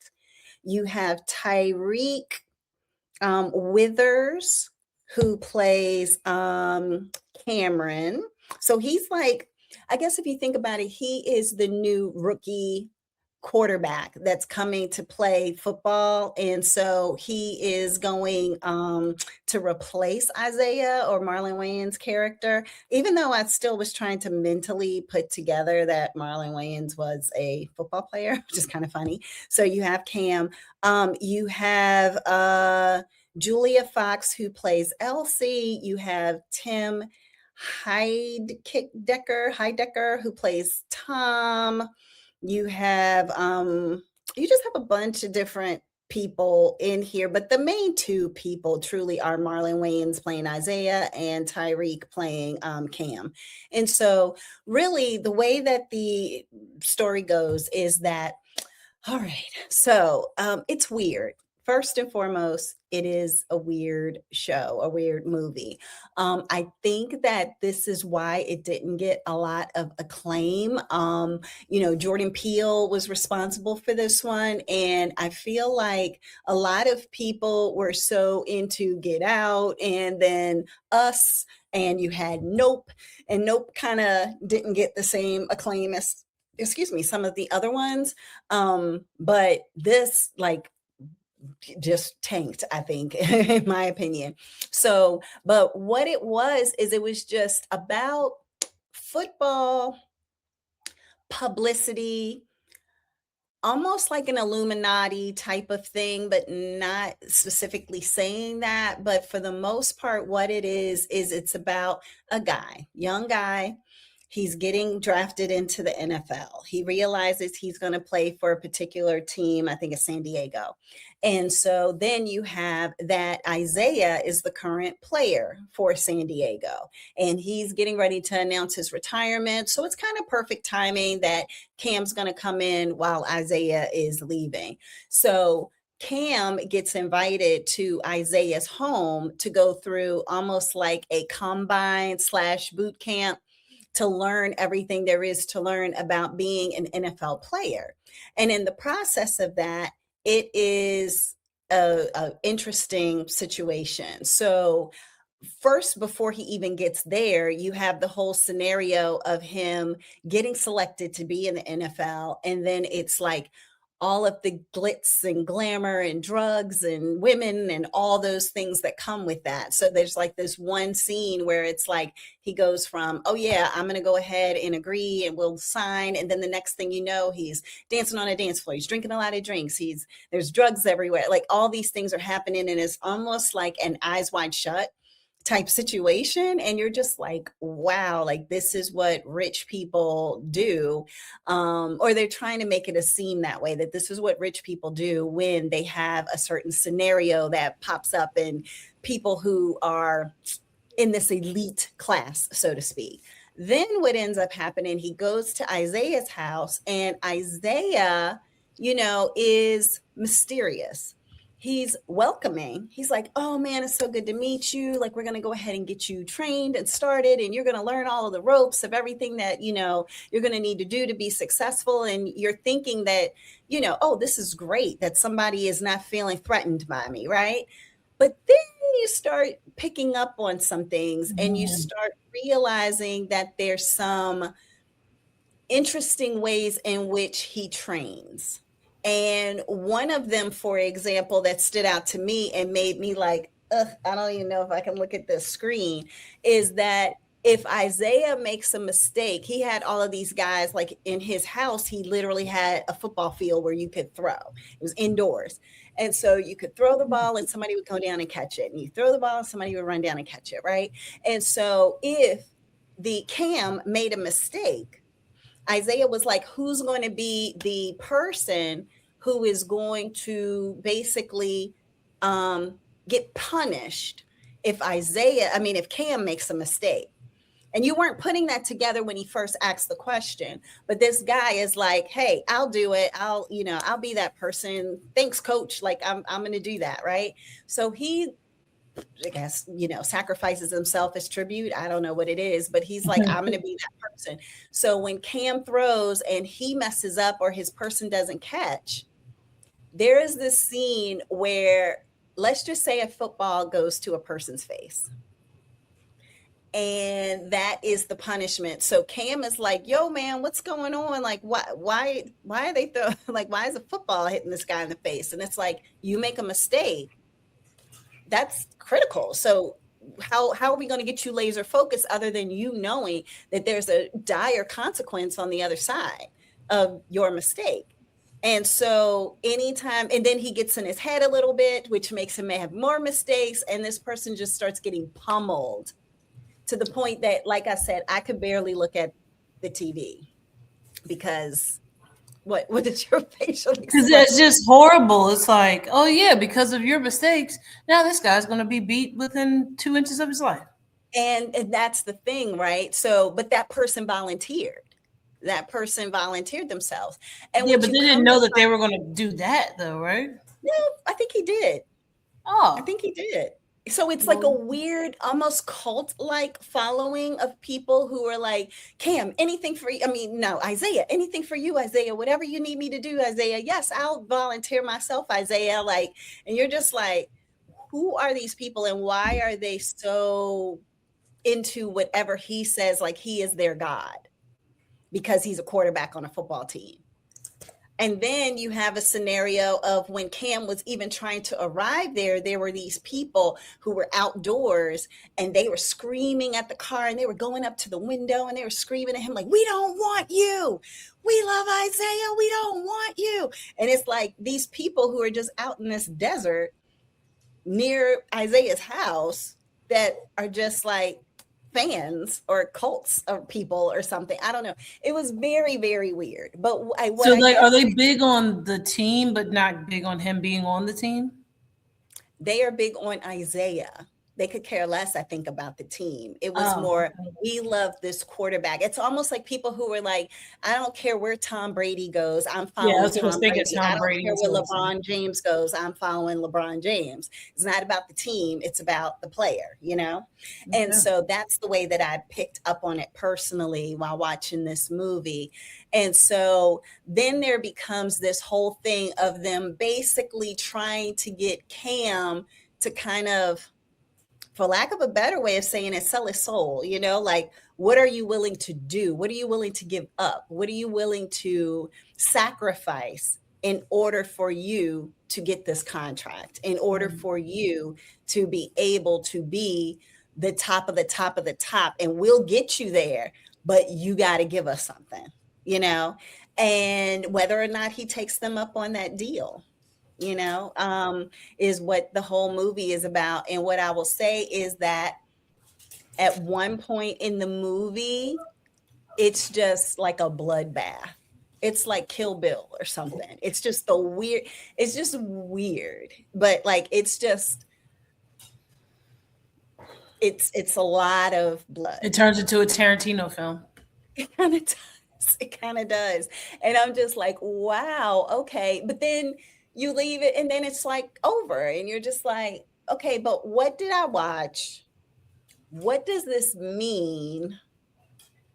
You have Tyreek Withers, who plays Cameron. So he's like, I guess if you think about it, he is the new rookie quarterback that's coming to play football. And so he is going to replace Isaiah or Marlon Wayans' character, even though I still was trying to mentally put together that Marlon Wayans was a football player, which is kind of funny. So you have Cam. You have Julia Fox, who plays Elsie. You have Tim Heidecker, who plays Tom. You have you just have a bunch of different people in here, but the main two people truly are Marlon Wayans playing Isaiah and Tyreek playing Cam. And so really the way that the story goes is that, all right, so it's weird. First and foremost, it is a weird show, a weird movie. I think that this is why it didn't get a lot of acclaim. Jordan Peele was responsible for this one. And I feel like a lot of people were so into Get Out and then Us, and you had Nope, and Nope kind of didn't get the same acclaim as, excuse me, some of the other ones. But this, like, just tanked, I think, in my opinion. So, but what it was is it was just about football publicity, almost like an Illuminati type of thing, but not specifically saying that. But for the most part, what it is it's about a guy, young guy. He's getting drafted into the NFL. He realizes he's going to play for a particular team. I think it's San Diego. And so then you have that Isaiah is the current player for San Diego, and he's getting ready to announce his retirement. So it's kind of perfect timing that Cam's going to come in while Isaiah is leaving. So Cam gets invited to Isaiah's home to go through almost like a combine slash boot camp to learn everything there is to learn about being an NFL player. And in the process of that, it is a interesting situation. So first, before he even gets there, you have the whole scenario of him getting selected to be in the NFL. And then it's like all of the glitz and glamour and drugs and women and all those things that come with that. So there's like this one scene where it's like he goes from, oh yeah, I'm going to go ahead and agree and we'll sign. And then the next thing you know, he's dancing on a dance floor. He's drinking a lot of drinks. There's drugs everywhere. Like all these things are happening. And it's almost like an Eyes Wide Shut type situation, and you're just like, wow, like this is what rich people do. Or they're trying to make it a seem that way, that this is what rich people do when they have a certain scenario that pops up in people who are in this elite class, so to speak. Then what ends up happening, he goes to Isaiah's house, and Isaiah, is mysterious. He's welcoming. He's like, oh man, it's so good to meet you. Like, we're going to go ahead and get you trained and started, and you're going to learn all of the ropes of everything that, you're going to need to do to be successful. And you're thinking that, oh, this is great that somebody is not feeling threatened by me, right? But then you start picking up on some things, and you start realizing that there's some interesting ways in which he trains. And one of them, for example, that stood out to me and made me like, ugh, I don't even know if I can look at this screen, is that if Isaiah makes a mistake, he had all of these guys like in his house. He literally had a football field where you could throw. It was indoors. And so you could throw the ball and somebody would go down and catch it. And you throw the ball and somebody would run down and catch it, right? And so if the Cam made a mistake, Isaiah was like, who's going to be the person who is going to basically get punished if Cam makes a mistake? And you weren't putting that together when he first asked the question, but this guy is like, hey, I'll do it. I'll be that person. Thanks, coach. Like, I'm going to do that. Right. So he, I guess, sacrifices himself as tribute. I don't know what it is, but he's like, I'm going to be that person. So when Cam throws and he messes up or his person doesn't catch, there is this scene where, let's just say a football goes to a person's face. And that is the punishment. So Cam is like, yo, man, what's going on? Like, why are they like, why is a football hitting this guy in the face? And it's like, you make a mistake, that's critical. So how are we going to get you laser focused other than you knowing that there's a dire consequence on the other side of your mistake? And so anytime, and then he gets in his head a little bit, which makes him have more mistakes. And this person just starts getting pummeled to the point that, like I said, I could barely look at the TV because what is your facial expression? Because it's just horrible. It's like, oh yeah, because of your mistakes, now this guy's going to be beat within 2 inches of his life. And that's the thing, right? So, but that person volunteered. That person volunteered themselves. And yeah, but they didn't know that they were going to do that, though, right? No, I think he did. Oh, I think he did. So it's like a weird, almost cult-like following of people who are like, Cam, anything for you. I mean, no, Isaiah, anything for you, Isaiah, whatever you need me to do, Isaiah. Yes, I'll volunteer myself, Isaiah. Like, and you're just like, who are these people and why are they so into whatever he says, like he is their God because he's a quarterback on a football team? And then you have a scenario of when Cam was even trying to arrive there were these people who were outdoors and they were screaming at the car and they were going up to the window and they were screaming at him like, we don't want you. We love Isaiah. We don't want you. And it's like these people who are just out in this desert near Isaiah's house that are just like fans or cults of people or something. I don't know. It was very, very weird. But are they big on the team, but not big on him being on the team? They are big on Isaiah. They could care less, I think, about the team. It was more, we love this quarterback. It's almost like people who were like, I don't care where Tom Brady goes, I'm following Tom Brady. I don't care where LeBron James goes, I'm following LeBron James. It's not about the team, it's about the player, And so that's the way that I picked up on it personally while watching this movie. And so then there becomes this whole thing of them basically trying to get Cam to kind of, for lack of a better way of saying it, sell his soul, like, what are you willing to do? What are you willing to give up? What are you willing to sacrifice in order for you to get this contract, in order for you to be able to be the top of the top of the top? And we'll get you there, but you got to give us something, and whether or not he takes them up on that deal. Is what the whole movie is about. And what I will say is that at one point in the movie, it's just like a bloodbath. It's like Kill Bill or something. It's just the weird, it's just weird. But like it's a lot of blood. It turns into a Tarantino film. It kind of does. It kind of does. And I'm just like, wow, okay. But then you leave it and then it's like over and you're just like, okay, but what did I watch? What does this mean?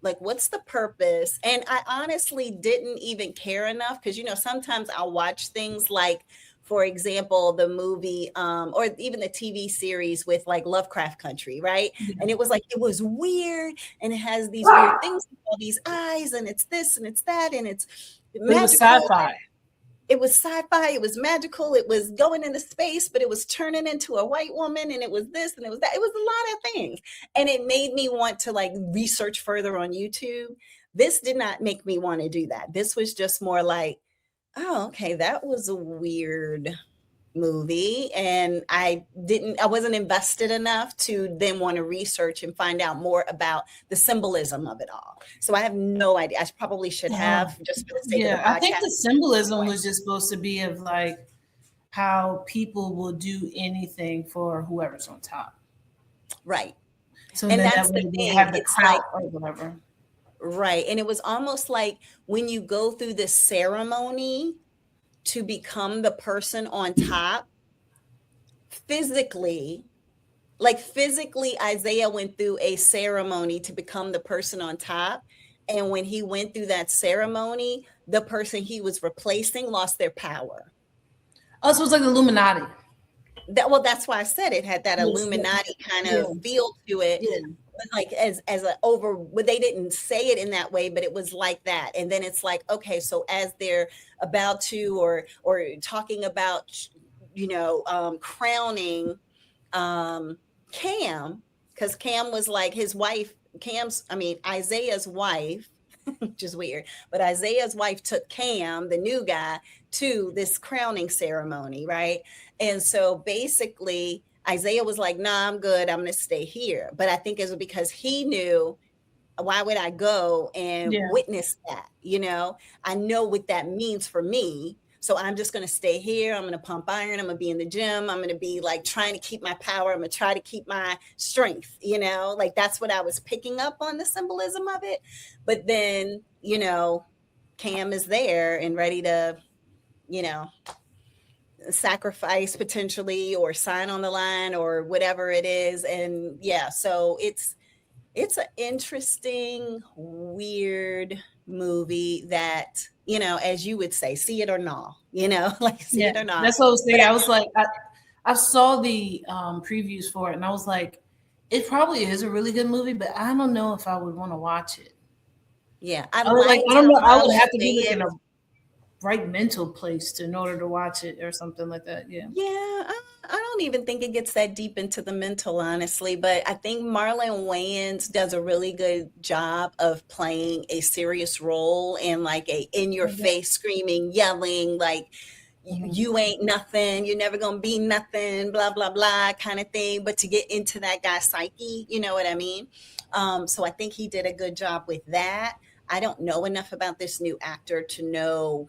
Like, what's the purpose? And I honestly didn't even care enough because, sometimes I'll watch things like, for example, the movie or even the TV series with like Lovecraft Country, right? And it was like, it was weird and it has these weird things, all these eyes, and it's this and it's that, and it's But it was magical. sci-fi. It was sci-fi, it was magical, it was going into space, but it was turning into a white woman, and it was this and it was that. It was a lot of things. And it made me want to like research further on YouTube. This did not make me want to do that. This was just more like, oh, okay, that was a weird movie. And I wasn't invested enough to then want to research and find out more about the symbolism of it all. So I have no idea. I probably should have, just for the sake of the podcast. I think the symbolism was just supposed to be of like how people will do anything for whoever's on top. Right. So and then that's that the way thing. they have the It's clout like, or whatever. Right. And it was almost like when you go through this ceremony to become the person on top, physically, Isaiah went through a ceremony to become the person on top. And when he went through that ceremony, the person he was replacing lost their power. Oh, so it's like the Illuminati. That's why I said it had that Illuminati kind of feel to it. Yeah. Like as an over, well, they didn't say it in that way, but it was like that. And then it's like, okay, so as they're about to or talking about, crowning Cam, because Cam was like his wife. Isaiah's wife, which is weird, but Isaiah's wife took Cam, the new guy, to this crowning ceremony, right? And so basically Isaiah was like, nah, I'm good. I'm going to stay here. But I think it was because he knew, why would I go and witness that? I know what that means for me. So I'm just going to stay here. I'm going to pump iron. I'm going to be in the gym. I'm going to be like trying to keep my power. I'm going to try to keep my strength, like that's what I was picking up on, the symbolism of it. But then, Cam is there and ready to, sacrifice potentially or sign on the line or whatever it is. And so it's an interesting, weird movie that, as you would say, see it or not, like see it or not. That's what I was thinking. I was like, I saw the previews for it and I was like, it probably is a really good movie, but I don't know if I would want to watch it. Yeah. I don't know. I would have to be in a right mental place in order to watch it or something like that. Yeah. I don't even think it gets that deep into the mental, honestly, but I think Marlon Wayans does a really good job of playing a serious role and like a in your face screaming, yelling, like you ain't nothing, you're never gonna be nothing, blah blah blah kind of thing, but to get into that guy's psyche, you know what I mean? So I think he did a good job with that. I don't know enough about this new actor to know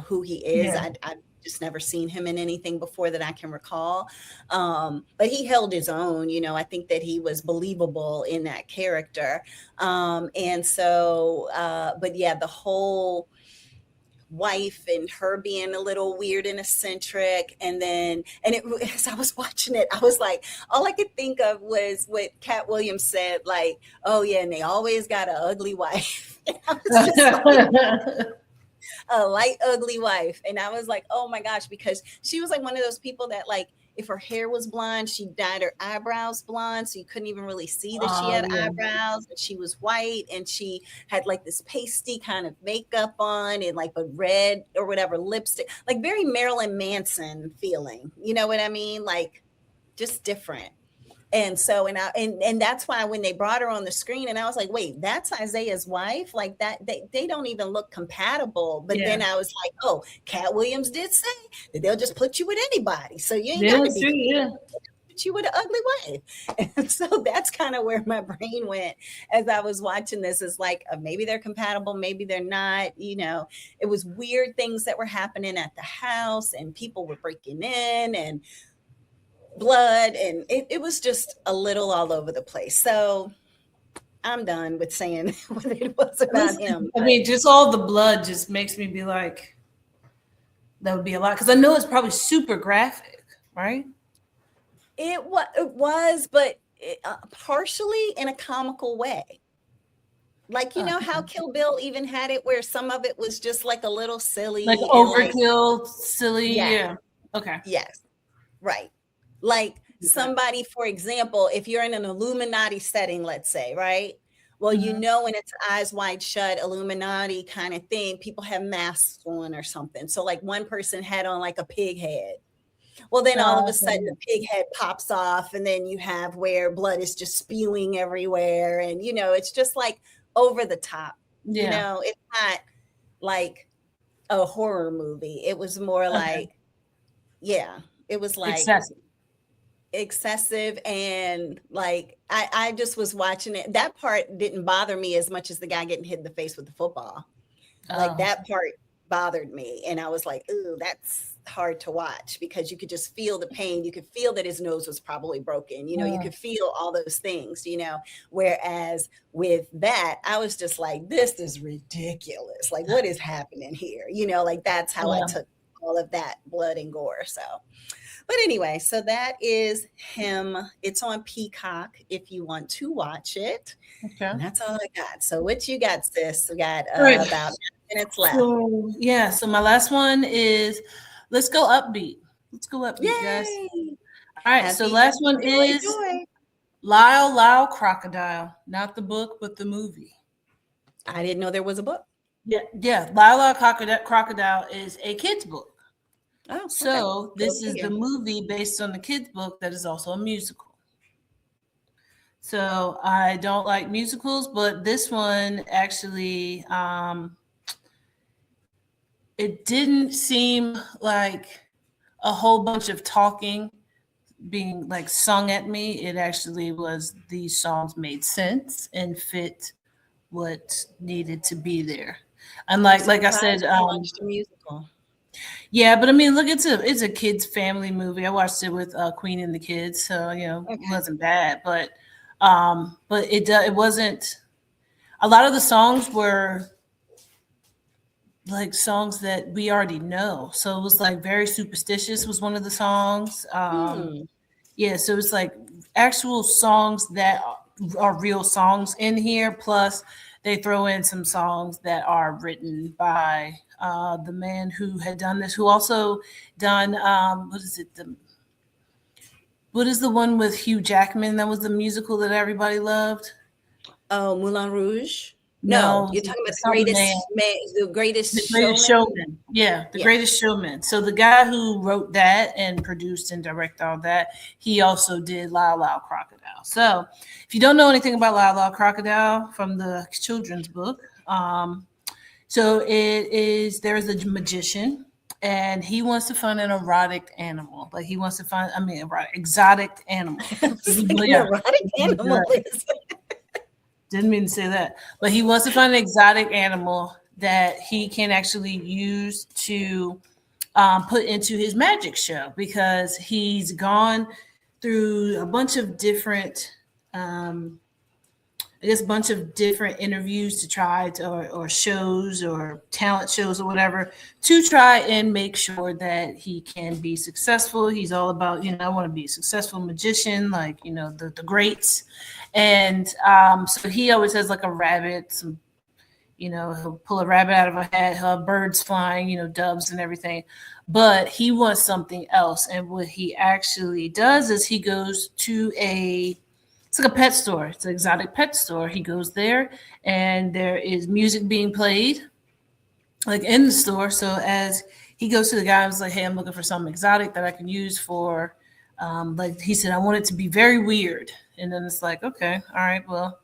who he is. I've just never seen him in anything before that I can recall. But he held his own, I think that he was believable in that character. And so, but yeah, the whole wife and her being a little weird and eccentric. And as I was watching it, I was like, all I could think of was what Cat Williams said, like, oh yeah, and they always got an ugly wife. And I was just like, a light, ugly wife. And I was like, oh my gosh, because she was like one of those people that like, if her hair was blonde, she dyed her eyebrows blonde. So you couldn't even really see that she had eyebrows, and she was white and she had like this pasty kind of makeup on and like a red or whatever lipstick, like very Marilyn Manson feeling. You know what I mean? Like just different. And so, and that's why when they brought her on the screen and I was like, wait, that's Isaiah's wife? Like that, they don't even look compatible. But then I was like, oh, Cat Williams did say that they'll just put you with anybody. So you ain't got to be. but you with an ugly wife. And so that's kind of where my brain went as I was watching this. Is like, maybe they're compatible, maybe they're not. It was weird things that were happening at the house, and people were breaking in, and blood, and it was just a little all over the place. So I'm done with saying what it was about him. I mean, just all the blood just makes me be like, that would be a lot, because I know it's probably super graphic, right? It was, but partially in a comical way. Like, how Kill Bill even had it where some of it was just like a little silly. Like overkill, silly. Yeah. Okay. Yes. Right. Like somebody, for example, if you're in an Illuminati setting, let's say, right? Well, when it's Eyes Wide Shut, Illuminati kind of thing, people have masks on or something. So like one person had on like a pig head. Well, then all of a sudden the pig head pops off, and then you have where blood is just spewing everywhere. And, it's just like over the top. Yeah. It's not like a horror movie. It was more like, it was like excessive. And like, I just was watching it. That part didn't bother me as much as the guy getting hit in the face with the football. Like that part bothered me. And I was like, ooh, that's hard to watch, because you could just feel the pain. You could feel that his nose was probably broken. You could feel all those things, whereas with that, I was just like, this is ridiculous. Like, what is happening here? Like that's how I took all of that blood and gore. So, but anyway, so that is him. It's on Peacock if you want to watch it. Okay. And that's all I got. So what you got, sis? We got about 9 minutes left. So my last one is, let's go upbeat. Let's go upbeat, Yay! guys. All right, so last one is Lyle, Crocodile. Not the book, but the movie. I didn't know there was a book. Yeah. Lyle, Crocodile is a kid's book. Oh, so this is the movie based on the kid's book that is also a musical. So I don't like musicals, but this one actually, it didn't seem like a whole bunch of talking being like sung at me. It actually was, these songs made sense and fit what needed to be there. And like I said, musical. Yeah, but I mean, look, it's a kids family movie. I watched it with Queen and the kids, so it wasn't bad. But it wasn't. A lot of the songs were like songs that we already know, so it was like very superstitious was one of the songs. Yeah, so it's like actual songs that are real songs in here. Plus, they throw in some songs that are written by the man who had done this, who also done what is the one with Hugh Jackman that was the musical that everybody loved? Oh, Moulin Rouge. No, you're talking about the greatest showman. Yeah, the greatest showman. So the guy who wrote that and produced and directed all that, he also did Lyle, Crocodile. So if you don't know anything about Lyle, Crocodile from the children's book, so there's a magician, and he wants to find an erotic animal. Like he wants to find, exotic animal. Erotic animal is. Didn't mean to say that, but he wants to find an exotic animal that he can actually use to put into his magic show, because he's gone through a bunch of different, interviews to try to, or shows or talent shows or whatever, to try and make sure that he can be successful. He's all about, I want to be a successful magician, like, the greats. And so he always has like a rabbit, he'll pull a rabbit out of a hat, he'll have birds flying, doves and everything. But he wants something else. And what he actually does is he goes to it's like a pet store. It's an exotic pet store. He goes there and there is music being played like in the store. So as he goes to the guy, I was like, hey, I'm looking for something exotic that I can use for, like he said, I want it to be very weird. And then it's like, okay, all right, well,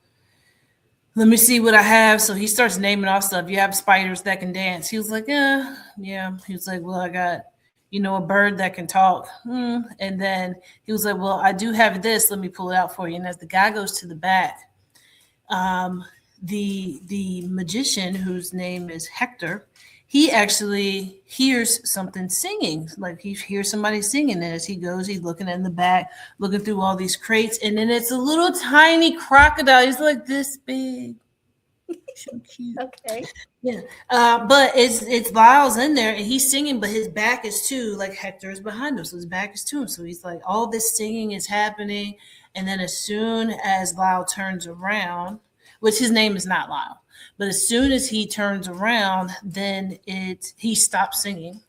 let me see what I have. So he starts naming off stuff. You have spiders that can dance. He was like, yeah. He was like, well, I got, a bird that can talk. And then he was like, well, I do have this. Let me pull it out for you. And as the guy goes to the back, the magician, whose name is Hector, he actually hears something singing. Like he hears somebody singing. And as he goes, he's looking in the back, looking through all these crates. And then it's a little tiny crocodile. He's like this big. So cute. Okay. Yeah. But it's Lyle's in there and he's singing, but his back is to, like, Hector is behind him. So his back is to him. So he's like, all this singing is happening. And then as soon as Lyle turns around, which his name is not Lyle, but as soon as he turns around, then he stops singing.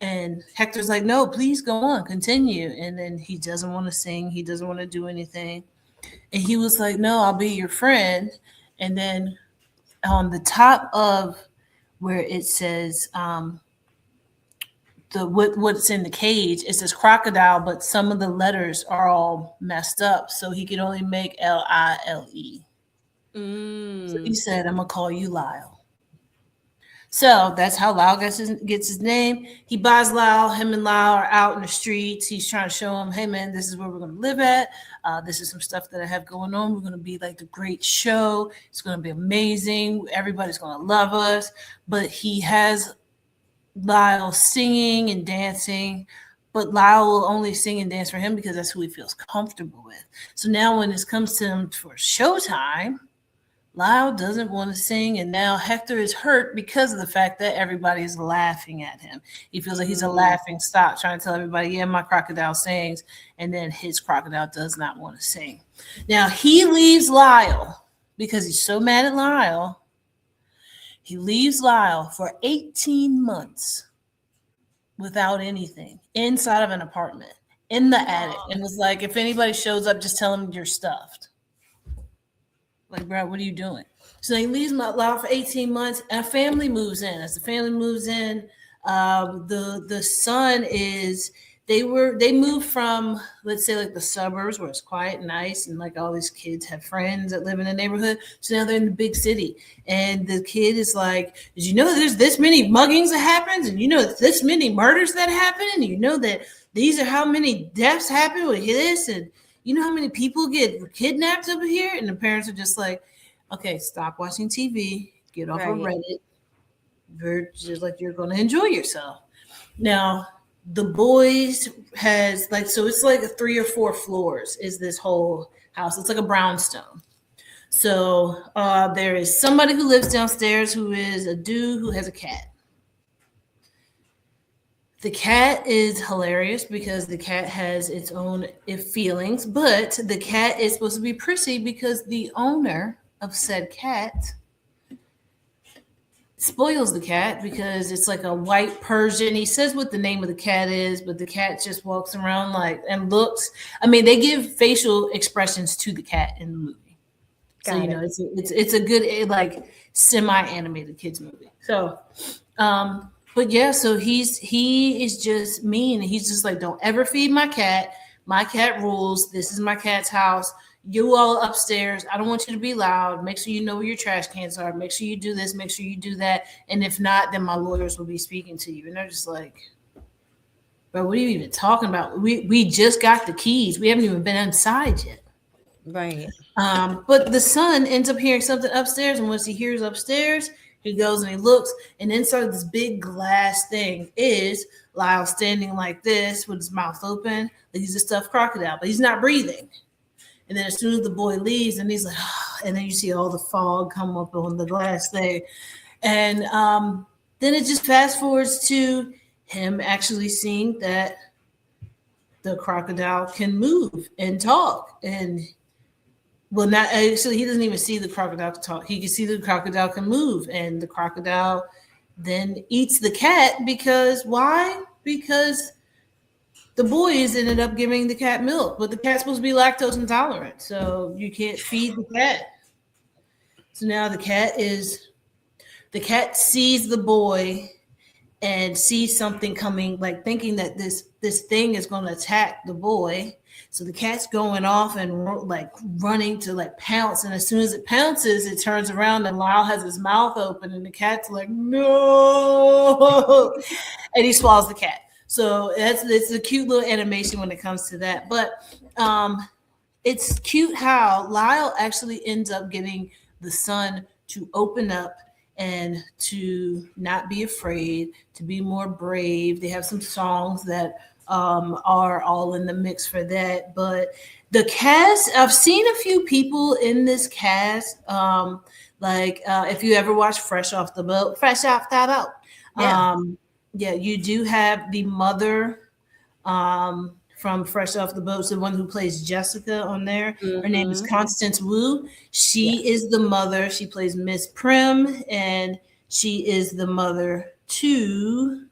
And Hector's like, no, please go on, continue. And then he doesn't want to sing. He doesn't want to do anything. And he was like, no, I'll be your friend. And then on the top of where it says what's in the cage, it says crocodile, but some of the letters are all messed up. So he could only make Lile. So he said, I'm going to call you Lyle. So that's how Lyle gets his name. He buys Lyle. Him and Lyle are out in the streets. He's trying to show him, hey, man, this is where we're going to live at. This is some stuff that I have going on. We're going to be like the great show. It's going to be amazing. Everybody's going to love us. But he has Lyle singing and dancing. But Lyle will only sing and dance for him because that's who he feels comfortable with. So now when it comes to him for showtime, Lyle doesn't want to sing, and now Hector is hurt because of the fact that everybody is laughing at him. He feels like he's a laughing stock, trying to tell everybody, yeah, my crocodile sings, and then his crocodile does not want to sing. Now, he leaves Lyle because he's so mad at Lyle. He leaves Lyle for 18 months without anything inside of an apartment in the attic, and was like, if anybody shows up, just tell them you're stuffed. Like, bro, what are you doing? So he leaves Lyle for 18 months, and a family moves in. As the family moves in, the son is they moved from, let's say, like the suburbs where it's quiet and nice, and like all these kids have friends that live in the neighborhood. So now they're in the big city, and the kid is like, did you know that there's this many muggings that happens, and you know this many murders that happen, and you know that these are how many deaths happen with this, and you know how many people get kidnapped over here? And the parents are just like, okay, stop watching TV, get off of Reddit. You're just like, you're going to enjoy yourself. Now, the boys has like, so it's like 3 or 4 floors is this whole house. It's like a brownstone. So there is somebody who lives downstairs who is a dude who has a cat. The cat is hilarious because the cat has its own feelings, but the cat is supposed to be prissy because the owner of said cat spoils the cat because it's like a white Persian. He says what the name of the cat is, but the cat just walks around like and looks. I mean, they give facial expressions to the cat in the movie. So, you know, it's a good like semi-animated kids movie. So, but yeah, so he is just mean. He's just like, don't ever feed my cat. My cat rules. This is my cat's house. You all upstairs. I don't want you to be loud. Make sure you know where your trash cans are. Make sure you do this. Make sure you do that. And if not, then my lawyers will be speaking to you. And they're just like, bro, what are you even talking about? We just got the keys. We haven't even been inside yet. Right. But the son ends up hearing something upstairs. And once he hears upstairs, he goes and he looks, and inside this big glass thing is Lyle standing like this with his mouth open. Like he's a stuffed crocodile, but he's not breathing. And then as soon as the boy leaves, and he's like, oh, and then you see all the fog come up on the glass thing. And then it just fast forwards to him actually seeing that the crocodile can move and talk. And well, not actually, he doesn't even see the crocodile talk. He can see the crocodile can move, and the crocodile then eats the cat because why? Because the boys ended up giving the cat milk, but the cat's supposed to be lactose intolerant, so you can't feed the cat. So now the cat sees the boy and sees something coming, like thinking that this thing is going to attack the boy. So the cat's going off and like running to like pounce. And as soon as it pounces, it turns around and Lyle has his mouth open and the cat's like, no. And he swallows the cat. So it's a cute little animation when it comes to that. But it's cute how Lyle actually ends up getting the son to open up and to not be afraid, to be more brave. They have some songs that are all in the mix for that. But the cast, I've seen a few people in this cast. If you ever watch Fresh Off the Boat, Fresh Off the Boat. Yeah. Yeah, you do have the mother from Fresh Off the Boat, the one who plays Jessica on there. Her name is Mm-hmm. Constance Wu. She Yes. is the mother. She plays Miss Prim, and she is the mother to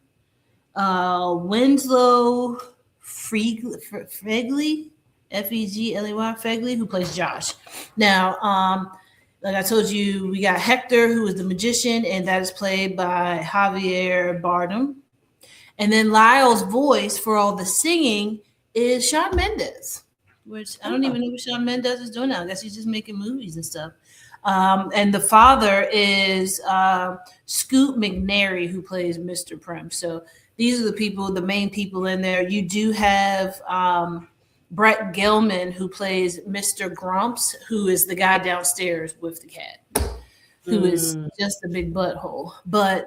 Winslow Fegley, Fegley, Fegley, who plays Josh. Now, like I told you, we got Hector, who is the magician, and that is played by Javier Bardem. And then Lyle's voice for all the singing is Shawn Mendes, which I don't even know what Shawn Mendes is doing now. I guess he's just making movies and stuff. And the father is Scoot McNairy, who plays Mr. Prim. So these are the people, the main people in there. You do have Brett Gelman, who plays Mr. Grumps, who is the guy downstairs with the cat, who is just a big butthole. But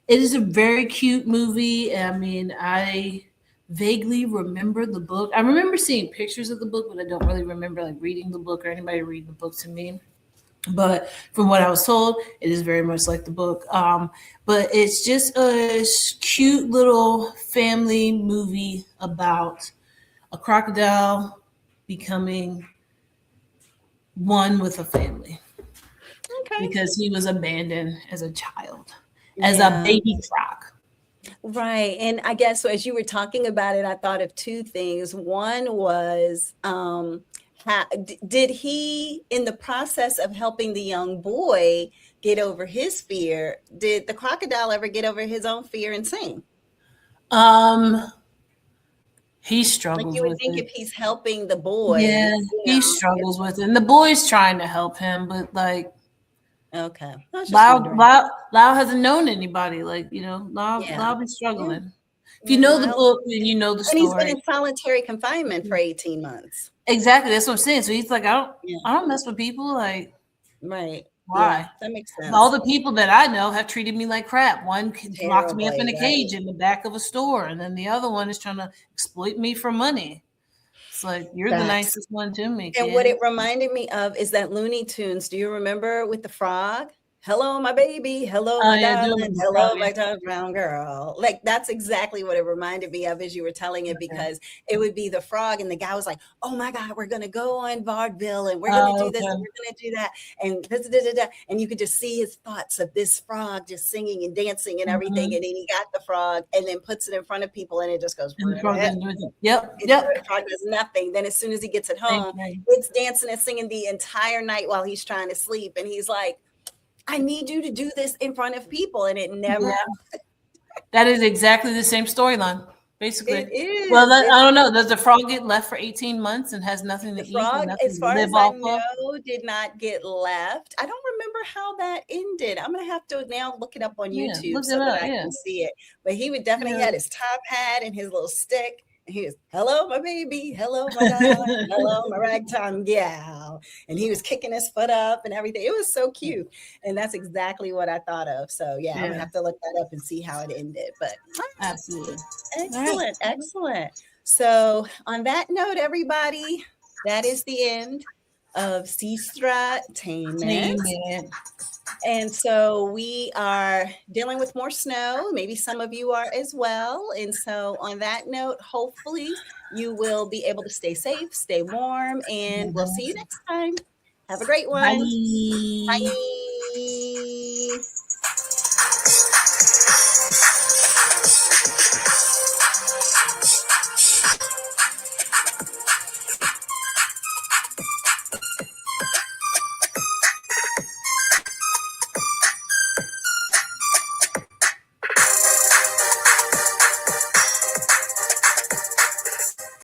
it is a very cute movie. I mean, I vaguely remember the book. I remember seeing pictures of the book, but I don't really remember like reading the book or anybody reading the book to me. But from what I was told, it is very much like the book. But it's just a cute little family movie about a crocodile becoming one with a family. Okay. Because he was abandoned as a child, as a baby croc. Right. And I guess so as you were talking about it, I thought of two things. One was did he, in the process of helping the young boy get over his fear, did the crocodile ever get over his own fear and sing? He Like struggles you would with think it. if he's helping the boy, Yeah, he struggles with it. And the boy's trying to help him, but like okay. I was just wondering. Lyle hasn't known anybody. Like, Lyle Yeah. been struggling. If you Yeah, know the Lyle. book, then you know the And he's been story. in solitary confinement for 18 months. Exactly. That's what I'm saying. So he's like, I Yeah. don't mess with people. Like, Right. why? Yeah, that makes sense. All the people that I know have treated me like crap. One locked me up in a Terribly, cage right. in the back of a store, and then the other one is trying to exploit me for money. It's like, you're the Facts. nicest one to me, And what kid. it reminded me of is that Looney Tunes. Do you remember with the frog? Hello, my baby. Hello, Oh my yeah, do darling. it, Hello, probably. my brown girl. Like that's exactly what it reminded me of as you were telling it, Okay. because it would be the frog, and the guy was like, "Oh my God, we're gonna go on vaudeville, and we're gonna Oh, do this, and okay. we're gonna do that," and da, and you could just see his thoughts of this frog just singing and dancing and everything, and then he got the frog, and then puts it in front of people, and it just goes. And the frog doesn't do anything. Yep. The frog does nothing. Then as soon as he gets at Same home, thing. it's dancing and singing the entire night while he's trying to sleep. And he's like, I need you to do this in front of people. And it never. Yeah. That is exactly the same storyline, basically. It is. Well, I don't know. Does the frog get left for 18 months and has nothing to The eat and frog, nothing as to far live as I off of? know, did not get left. I don't remember how that ended. I'm gonna have to now look it up on Yeah, YouTube look so it that up. I Yeah. can see it. But he would definitely had his top hat and his little stick. And he was, hello, my baby. Hello, my darling. Hello, my ragtime gal. And he was kicking his foot up and everything. It was so cute. And that's exactly what I thought of. So yeah, I'm gonna have to look that up and see how it ended. But Absolutely. excellent, excellent. So on that note, everybody, that is the end of Sestra-Tainment. And so we are dealing with more snow. Maybe some of you are as well. And so on that note, hopefully you will be able to stay safe, stay warm, and we'll see you next time. Have a great one. Bye. Bye.